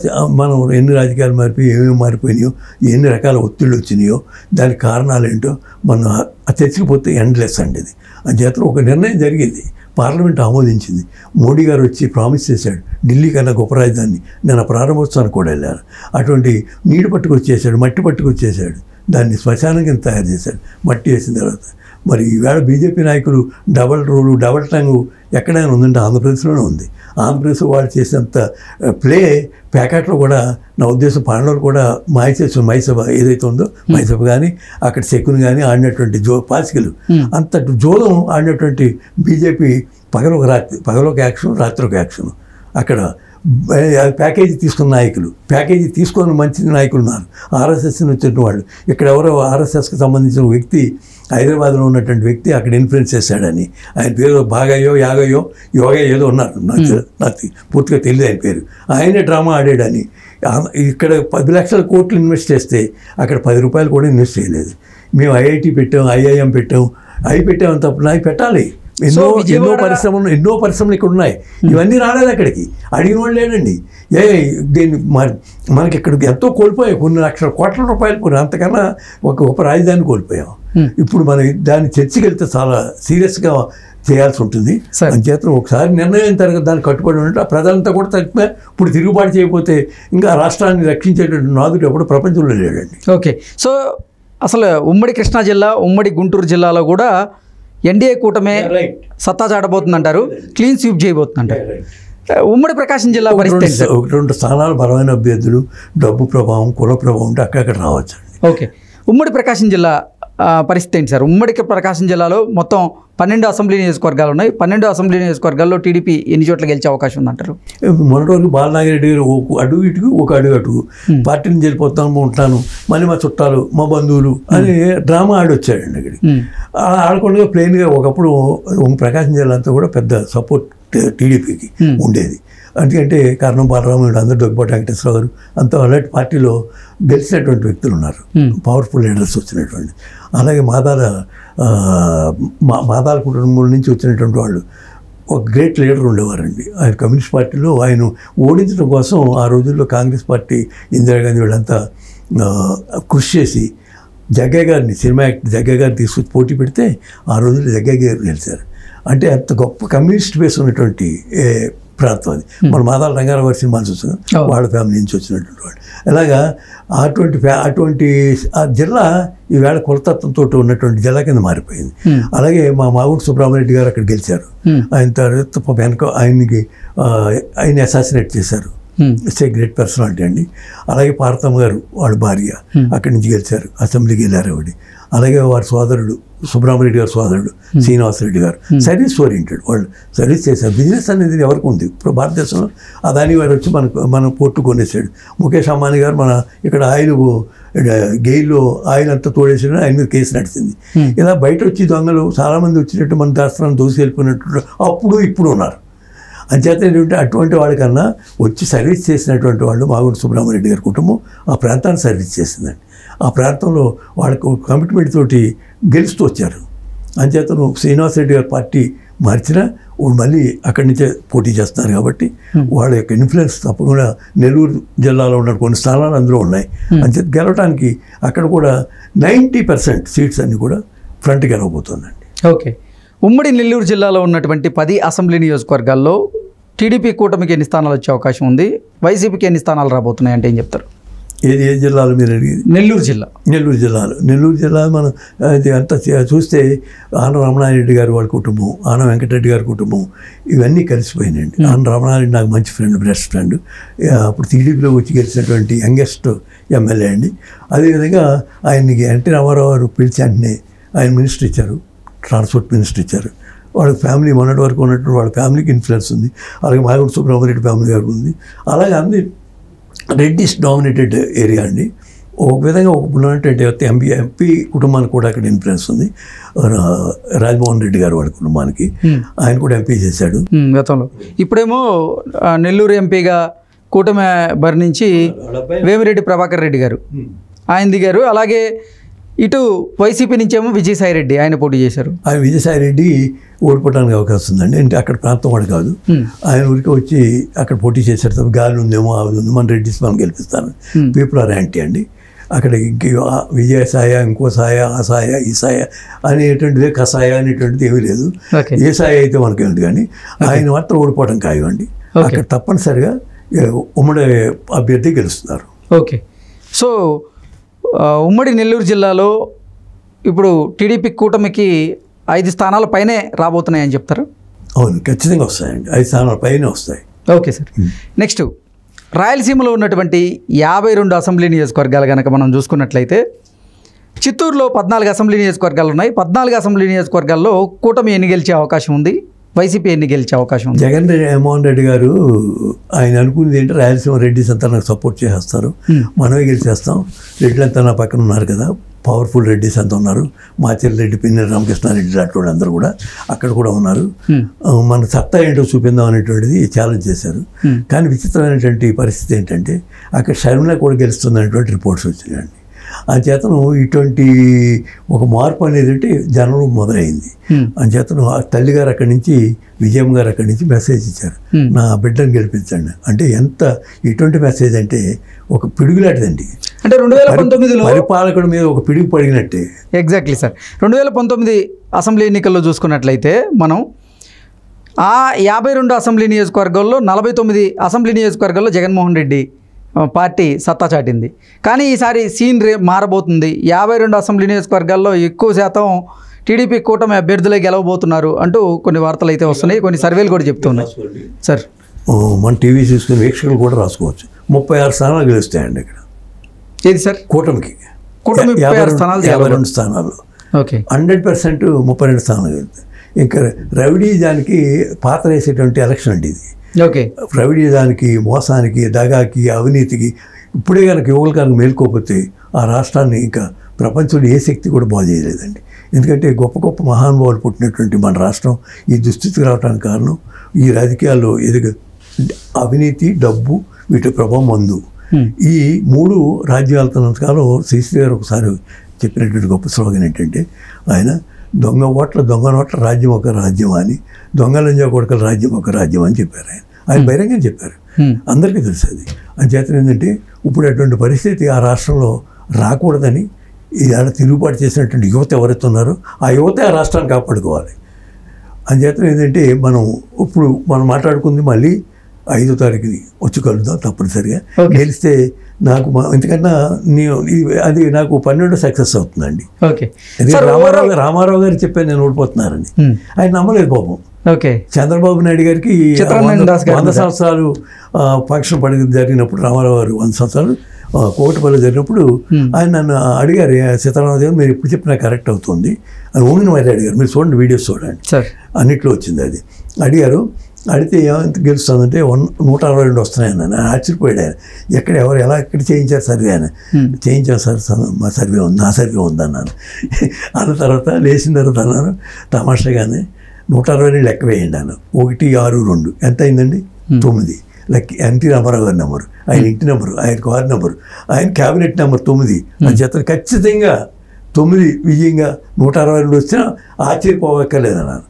మనం ఎన్ని రాజకీయాలు మారిపోయి ఏమేమి మారిపోయినాయో, ఎన్ని రకాల ఒత్తిళ్ళు వచ్చినాయో, దానికి కారణాలు ఏంటో మనం తెచ్చిపోతే ఎండ్లెస్ అండి ఇది. అంచేత ఒక నిర్ణయం జరిగింది, పార్లమెంట్ ఆమోదించింది. మోడీ గారు వచ్చి ప్రామిస్ చేశాడు, ఢిల్లీ కన్నా గొప్ప రాజధాని. నేను ఆ ప్రారంభోత్సవానికి కూడా వెళ్ళాను. అటువంటి నీళ్ళు పట్టుకొచ్చేసాడు, మట్టి పట్టుకొచ్చేసాడు, దాన్ని శ్మశానం కింద తయారు చేశాడు మట్టి వేసిన తర్వాత. మరి ఈవేళ బీజేపీ నాయకులు డబల్ రోలు డబల్ టంగు ఎక్కడైనా ఉందంటే ఆంధ్రప్రదేశ్లోనే ఉంది. ఆంధ్రప్రదేశ్ వాళ్ళు చేసినంత ప్లే ప్యాకెట్లో కూడా నా ఉద్దేశం పాండవులు కూడా మాయచేసిన మైసభ ఏదైతే ఉందో, మైసభ కానీ అక్కడ శకుని కానీ ఆడినటువంటి పాసికలు అంత జోదం ఆడినటువంటి బీజేపీ పగలొక యాక్షన్, రాత్రి ఒక యాక్షన్. అక్కడ ప్యాకేజీ తీసుకున్న నాయకులు, ప్యాకేజీ తీసుకొని మంచి నాయకులు ఉన్నారు. ఆర్ఎస్ఎస్ వచ్చిన వాళ్ళు, ఇక్కడ ఎవరో ఆర్ఎస్ఎస్కి సంబంధించిన వ్యక్తి హైదరాబాద్లో ఉన్నటువంటి వ్యక్తి అక్కడ ఇన్ఫ్లుయెన్స్ చేశాడని, ఆయన పేరు బాగయ్యో యాగయ్యో యోగా ఏదో ఉన్నారు, నాకు పూర్తిగా తెలియదు ఆయన పేరు. ఆయనే డ్రామా ఆడాడని ఇక్కడ 10 లక్షల కోట్లు ఇన్వెస్ట్ చేస్తే అక్కడ 10 రూపాయలు కూడా ఇన్వెస్ట్ చేయలేదు. మేము ఐఐటి పెట్టాం, ఐఐఎం పెట్టాం, అవి పెట్టామని తప్పుడు అవి పెట్టాలి. ఎన్నో పరిశ్రమలు ఇక్కడ ఉన్నాయి. ఇవన్నీ రాలేదు అక్కడికి, అడిగిన వాళ్ళు లేడండి. దీన్ని మనకి ఇక్కడ ఎంతో కోల్పోయాం, కొన్ని లక్షల కోట్ల రూపాయలు కొన్ని, అంతకన్నా ఒక గొప్ప రాజధాని కోల్పోయాం. ఇప్పుడు మనం దాన్ని చర్చకి వెళ్తే చాలా సీరియస్గా చేయాల్సి ఉంటుంది. అంచేత ఒకసారి నిర్ణయం తర్వాత దాన్ని కట్టుబడి ఉన్నట్టు ఆ ప్రజలంతా కూడా తగ్గిపోయి ఇప్పుడు తిరుగుబాటు చేయకపోతే ఇంకా రాష్ట్రాన్ని రక్షించేటువంటి నాదుడు ఎప్పుడు ప్రపంచంలో లేడండి. ఓకే, సో అసలు ఉమ్మడి కృష్ణా జిల్లా, ఉమ్మడి గుంటూరు జిల్లాలో కూడా ఎన్డీఏ కూటమే సత్తా చాటబోతుందంటారు, క్లీన్ స్వీప్ చేయబోతుందంటారు. ఉమ్మడి ప్రకాశం జిల్లా పరిస్థితి 2 స్థానాలు బలమైన అభ్యర్థులు, డబ్బు ప్రభావం, కుల ప్రభావం ఉంటే అక్కడక్కడ రావచ్చు. ఓకే, ఉమ్మడి ప్రకాశం జిల్లా పరిస్థితి ఏంటి సార్? ఉమ్మడి ప్రకాశం జిల్లాలో మొత్తం 12 అసెంబ్లీ నియోజకవర్గాలు ఉన్నాయి. 12 అసెంబ్లీ నియోజకవర్గాల్లో టీడీపీ ఎన్ని చోట్ల గెలిచే అవకాశం ఉందంటారు? మొన్నటి వరకు బాలనాగిరెడ్డి గారు అడుగు ఇటుకు ఒక అడుగు అటుకు, పార్టీ నుంచి వెళ్ళిపోతాను ఉంటాను, మళ్ళీ మా చుట్టాలు మా బంధువులు అని డ్రామా ఆడొచ్చాడండి అక్కడికి. ఆడకుండా ప్లెయిన్గా ఒకప్పుడు ప్రకాశం జిల్లా అంతా కూడా పెద్ద సపోర్ట్ టీడీపీకి ఉండేది. ఎందుకంటే కారణం బాలరాముడు, అందరూ దగ్గుబాటి వెంకటేశ్వరరావు గారు అంతా అలాంటి పార్టీలో గెలిచినటువంటి వ్యక్తులు ఉన్నారు, పవర్ఫుల్ లీడర్స్ వచ్చినటువంటి. అలాగే మాదాల కుటుంబం నుంచి వచ్చినటువంటి వాళ్ళు ఒక గ్రేట్ లీడర్ ఉండేవారండి. ఆయన కమ్యూనిస్ట్ పార్టీలో ఆయన ఓడించడం కోసం ఆ రోజుల్లో కాంగ్రెస్ పార్టీ, ఇందిరాగాంధీ వీళ్ళంతా కృషి చేసి జగ్గయ్య గారిని, సినిమా యాక్టర్ జగ్గయ్య గారిని తీసుకొచ్చి పోటీ పెడితే ఆ రోజుల్లో జగ్గయ్య గారు గెలిచారు. అంటే అంత గొప్ప కమ్యూనిస్ట్ బేస్ ఉన్నటువంటి ప్రాంతం అది. మన మాదాల రంగారావు గారి సినిమాలు చూస్తున్నాం, వాళ్ళ ఫ్యామిలీ నుంచి వచ్చినటువంటి వాళ్ళు. అలాగా అటువంటి ఆ జిల్లా ఈవేళ కులతత్వంతో ఉన్నటువంటి జిల్లా కింద మారిపోయింది. అలాగే మా మాగుడు సుబ్రహ్మణ్యరెడ్డి గారు అక్కడ గెలిచారు. ఆయన తర్వాత వెనక ఆయన అసాసినేట్ చేశారు. ఇట్స్ ఏ గ్రేట్ పర్సనాలిటీ అండి. అలాగే పార్వతమ్మ గారు వాళ్ళ భార్య అక్కడి నుంచి గెలిచారు, అసెంబ్లీకి వెళ్ళారు ఆవిడ. అలాగే వారి సోదరుడు సుబ్రహ్మణ్యరెడ్డి గారు సోదరుడు శ్రీనివాసరెడ్డి గారు సర్వీస్ ఓరియంటెడ్, వాళ్ళు సర్వీస్ చేశారు. బిజినెస్ అనేది ఎవరికి ఉంది ఇప్పుడు భారతదేశంలో? అదాని గారు వచ్చి మన పోర్టు కొనేసాడు. ముఖేష్ అంబానీ గారు మన ఇక్కడ ఆయిల్ గెయిల్లో ఆయిల్ అంతా తోడేసాడు, ఆయన మీద కేసు నడిచింది. ఇలా బయట వచ్చి దొంగలు చాలామంది వచ్చినట్టు మన దర్శనం దోసి వెళ్ళిపోయినట్టు అప్పుడు ఇప్పుడు ఉన్నారు. అంచేత ఏంటంటే అటువంటి వాళ్ళకన్నా వచ్చి సర్వీస్ చేసినటువంటి వాళ్ళు మాగుంట సుబ్రహ్మణ్యరెడ్డి గారి కుటుంబం ఆ ప్రాంతాన్ని సర్వీస్ చేసిందండి. ఆ ప్రాంతంలో వాళ్ళకు కమిట్మెంట్ తోటి గెలుస్తూ వచ్చారు. అంచేత శ్రీనివాసరెడ్డి గారి పార్టీ మార్చినా వాళ్ళు మళ్ళీ అక్కడి నుంచే పోటీ చేస్తున్నారు కాబట్టి వాళ్ళ యొక్క ఇన్ఫ్లుయెన్స్ తప్పకుండా నెల్లూరు జిల్లాలో ఉన్న కొన్ని స్థానాలు అందులో ఉన్నాయి. అంచేత గెలవడానికి అక్కడ కూడా 90% సీట్స్ అన్నీ కూడా ఫ్రంట్ గెలవబోతుందండి. ఓకే, ఉమ్మడి నెల్లూరు జిల్లాలో ఉన్నటువంటి 10 అసెంబ్లీ నియోజకవర్గాల్లో టీడీపీ కూటమికి ఎన్ని స్థానాలు వచ్చే అవకాశం ఉంది, వైసీపీకి ఎన్ని స్థానాలు రాబోతున్నాయి అంటే ఏం చెప్తారు? ఏ జిల్లాలో మీరు అడిగేది? నెల్లూరు జిల్లా మనం అది అంతా చూస్తే ఆన రమణారెడ్డి గారు వాళ్ళ కుటుంబం, ఆన వెంకటరెడ్డి గారి కుటుంబం ఇవన్నీ కలిసిపోయినాయండి. ఆన రమణారెడ్డి నాకు మంచి ఫ్రెండ్, బెస్ట్ ఫ్రెండ్. అప్పుడు టీడీపీలో వచ్చి గెలిచినటువంటి యంగెస్ట్ ఎమ్మెల్యే అండి. అదేవిధంగా ఆయనకి ఎన్టీ రామారావు గారు పిలిచి వెంటనే ఆయన మినిస్టర్ ఇచ్చారు, ట్రాన్స్పోర్ట్ మినిస్టర్ ఇచ్చారు. వాళ్ళ ఫ్యామిలీ మొన్నటి వరకు ఉన్నటువంటి వాళ్ళ ఫ్యామిలీకి ఇన్ఫ్లుయెన్స్ ఉంది. అలాగే మాగుంట సుబ్రహ్మణ్యరెడ్డి ఫ్యామిలీ గారు ఉంది. అలాగే అన్ని రెడ్డిష్ డామినేటెడ్ ఏరియా అండి. ఒక విధంగా ఉన్నటువంటి ఎంపీ కుటుంబానికి కూడా అక్కడ ఇన్ఫ్లుయెన్స్ ఉంది. రాజమోహన్ రెడ్డి గారు వాళ్ళ కుటుంబానికి ఆయన కూడా ఎంపీ చేశాడు గతంలో. ఇప్పుడేమో నెల్లూరు ఎంపీగా కూటమి బరి నుంచి వేమిరెడ్డి ప్రభాకర్ రెడ్డి గారు ఆయన దిగారు. అలాగే ఇటు వైసీపీ నుంచేమో విజయసాయిరెడ్డి ఆయన పోటీ చేశారు. ఆయన విజయసాయిరెడ్డి ఓడిపోవడానికి అవకాశం ఉందండి. అంటే అక్కడ ప్రాంతం వాడు కాదు, ఆయన ఊరికి వచ్చి అక్కడ పోటీ చేశారు. తప్ప గాలి ఉందేమో అది ఉంది, మన రెడ్డిస్ మనం గెలిపిస్తాను. పీపుల్ ఆర్ యాంటీ అండి. అక్కడ విజయసాయ, ఇంకో సాయ, ఆ సాయ, ఈ సాయ అనేటువంటిది, కసాయ అనేటువంటిది ఏమీ లేదు. ఏ సాయ అయితే మనకేమిటి, కానీ ఆయన మాత్రం ఓడిపోవడం ఖాయమండి. అక్కడ తప్పనిసరిగా ఉమ్మడి అభ్యర్థి గెలుస్తున్నారు. ఓకే, సో ఉమ్మడి నెల్లూరు జిల్లాలో ఇప్పుడు టీడీపీ కూటమికి 5 స్థానాల పైనే రాబోతున్నాయని చెప్తారు? అవును, ఖచ్చితంగా వస్తాయండి. 5 స్థానాల పైనే వస్తాయి. Okay sir. నెక్స్ట్, రాయలసీమలో ఉన్నటువంటి 52 అసెంబ్లీ నియోజకవర్గాలు కనుక మనం చూసుకున్నట్లయితే చిత్తూరులో 14 అసెంబ్లీ నియోజకవర్గాలు ఉన్నాయి. 14 అసెంబ్లీ నియోజకవర్గాల్లో కూటమి ఎన్ని గెలిచే అవకాశం ఉంది, వైసీపీ ఎన్ని గెలిచే అవకాశం ఉంది? జగన్మోహన్ రెడ్డి గారు ఆయన అనుకునేది ఏంటంటే రాయలసీమ రెడ్డిస్ అంతా నాకు సపోర్ట్ చేసేస్తారు, మనమే గెలిచేస్తాం, రెడ్లు అంతా నా పక్కన ఉన్నారు కదా, పవర్ఫుల్ రెడ్డిస్ అంతా ఉన్నారు. మాచిల్ రెడ్డి, పిన్నెల రామకృష్ణారెడ్డి లాంటి వాళ్ళు అందరూ కూడా అక్కడ కూడా ఉన్నారు. మన సత్తా ఏంటో చూపిందాం అనేటువంటిది ఛాలెంజ్ చేశారు. కానీ విచిత్రమైనటువంటి పరిస్థితి ఏంటంటే అక్కడ షర్మిల కూడా గెలుస్తుంది అనేటువంటి రిపోర్ట్స్ వచ్చినాయండి. అంచేతను ఇటువంటి ఒక మార్పు అనేది అంటే జనంలో మొదలైంది. అంచేతను ఆ తల్లిగారు అక్కడి నుంచి, విజయమ్మ గారు అక్కడి నుంచి మెసేజ్ ఇచ్చారు, నా బిడ్డను గెలిపించండి. అంటే ఎంత ఇటువంటి మెసేజ్ అంటే ఒక పిడుగులాంటిదండి. అంటే 2019లో పరిపాలకుడి మీద ఒక పిడుగు పడినట్టే. Exactly sir. 2019 అసెంబ్లీ ఎన్నికల్లో చూసుకున్నట్లయితే మనం ఆ 52 అసెంబ్లీ నియోజకవర్గాల్లో 49 అసెంబ్లీ నియోజకవర్గాల్లో జగన్మోహన్ రెడ్డి పార్టీ సత్తా చాటింది. కానీ ఈసారి సీన్ మారబోతుంది. 52 అసెంబ్లీ నియోజకవర్గాల్లో ఎక్కువ శాతం టీడీపీ కూటమి అభ్యర్థులే గెలవబోతున్నారు అంటూ కొన్ని వార్తలు అయితే వస్తున్నాయి, కొన్ని సర్వేలు కూడా చెప్తున్నాయి సార్. మన టీవీ చూసుకుని వీక్షకులు కూడా రాసుకోవచ్చు. 36 స్థానాలు గెలుస్తాయండి ఇక్కడ. ఏది సార్? కూటమికి కూటమి 52 స్థానాల్లో ఓకే 100% 32 స్థానాలు గెలుస్తాయి. ఇంకా రవిడీజానికి పాత్ర వేసేటువంటి ఎలక్షన్ అండి ఇది. ఓకే రవిడీజానికి, మోసానికి, దగాకి, అవినీతికి ఇప్పుడే కనుక యువకులు కనుక మేల్కోకపోతే ఆ రాష్ట్రాన్ని ఇంకా ప్రపంచంలో ఏ శక్తి కూడా బాగు చేయలేదండి. ఎందుకంటే గొప్ప గొప్ప మహానుభావులు పుట్టినటువంటి మన రాష్ట్రం ఈ దుస్థితికి రావడానికి కారణం ఈ రాజకీయాల్లో అవినీతి, డబ్బు, వీటి ప్రభావం మందు. ఈ 3 రాజ్యాలతోకాలం శ్రీశ్రీ గారు ఒకసారి చెప్పినటువంటి గొప్ప స్లోగన్ ఏంటంటే, ఆయన దొంగ నోట్ల రాజ్యం ఒక రాజ్యం అని, దొంగ లంజా కొడుకల రాజ్యం ఒక రాజ్యం అని చెప్పారు. ఆయన బహిరంగంగా చెప్పారు, అందరికీ తెలుసు అది. అంచేత ఏంటంటే ఇప్పుడు అటువంటి పరిస్థితి ఆ రాష్ట్రంలో రాకూడదని ఇవాళ తిరుగుబాటు చేసినటువంటి యువత ఎవరైతే ఉన్నారో ఆ యువత ఆ రాష్ట్రాన్ని కాపాడుకోవాలి. అంచేత ఏంటంటే మనం మాట్లాడుకుంది మళ్ళీ 5వ తారీఖుని వచ్చి కలుద్దాం తప్పనిసరిగా. గెలిస్తే నాకు ఎందుకన్నా అది నాకు 12 సక్సెస్ అవుతుందండి. రామారావు గారు చెప్పాను నేను ఓడిపోతున్నారని, ఆయన నమ్మలేదు పాపం. చంద్రబాబు నాయుడు గారికి 100 సంవత్సరాలు ఫంక్షన్ జరిగినప్పుడు, రామారావు గారు 100 సంవత్సరాలు కోటపల్లి జరిగినప్పుడు ఆయన నన్ను అడిగారు, సీతారామరాజు గారు మీరు ఎప్పుడు చెప్పినా కరెక్ట్ అవుతుంది అని ఊగిన మరి అడిగారు. మీరు చూడండి, వీడియోస్ చూడండి, అన్నిట్లో వచ్చింది అది. అడిగితే ఏమంత గెలుస్తుందంటే 162 వస్తున్నాయని ఆశ్చర్యపోయాడు ఆయన. ఎక్కడ చేయించారు సర్వే అని. చేయించాను సార్, మా సర్వే ఉంది, నా సర్వే ఉందన్నాను. అన్న తర్వాత లేచిన తర్వాత అన్నాను తమాషాగానే 160 లెక్క వేయండి అన్న. 1, 6, 2 ఎంత అయిందండి? 9. ఎన్టీ రామారావు గారి నెంబరు, ఆయన ఇంటి నెంబరు, ఆయన కారు నెంబరు, ఆయన క్యాబినెట్ నెంబర్ 9. అని చేత ఖచ్చితంగా 9 విజయంగా 162 వచ్చినా ఆశ్చర్యపోవక్కర్లేదన్నాను.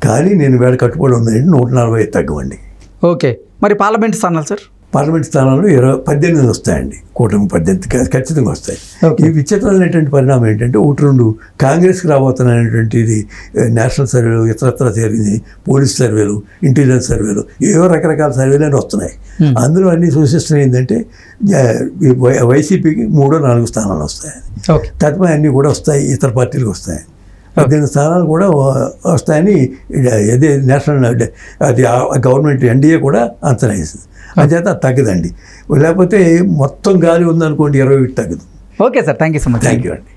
కానీ నేను వేళ కట్టుబడి ఉందండి 140 తగ్గవండి. ఓకే, మరి పార్లమెంట్ స్థానాలు సార్? పార్లమెంట్ స్థానాలు 18 వస్తాయండి. కూటమి 18 ఖచ్చితంగా వస్తాయి. ఈ విచిత్రమైనటువంటి పరిణామం ఏంటంటే 1-2 కాంగ్రెస్కి రాబోతున్నటువంటిది నేషనల్ సర్వేలు, ఇతరత్ర జరిగింది, పోలీస్ సర్వేలు, ఇంటెలిజెన్స్ సర్వేలు, ఏవో రకరకాల సర్వేలు అని వస్తున్నాయి. అందులో అన్ని సూచిస్తున్నాయి ఏంటంటే వైసీపీకి 3-4 స్థానాలు వస్తాయి. తదుపరి అన్నీ కూడా వస్తాయి, ఇతర పార్టీలకు వస్తాయి. 18 స్థానాలు కూడా వస్తాయని అదే నేషనల్ అది గవర్నమెంట్ ఎన్డీఏ కూడా అంచనా వేసింది. అంచేత తగ్గదండి. లేకపోతే మొత్తం గాలి ఉందనుకోండి 20 తగ్గదు. Okay sir, thank you so much. Thank you అండి.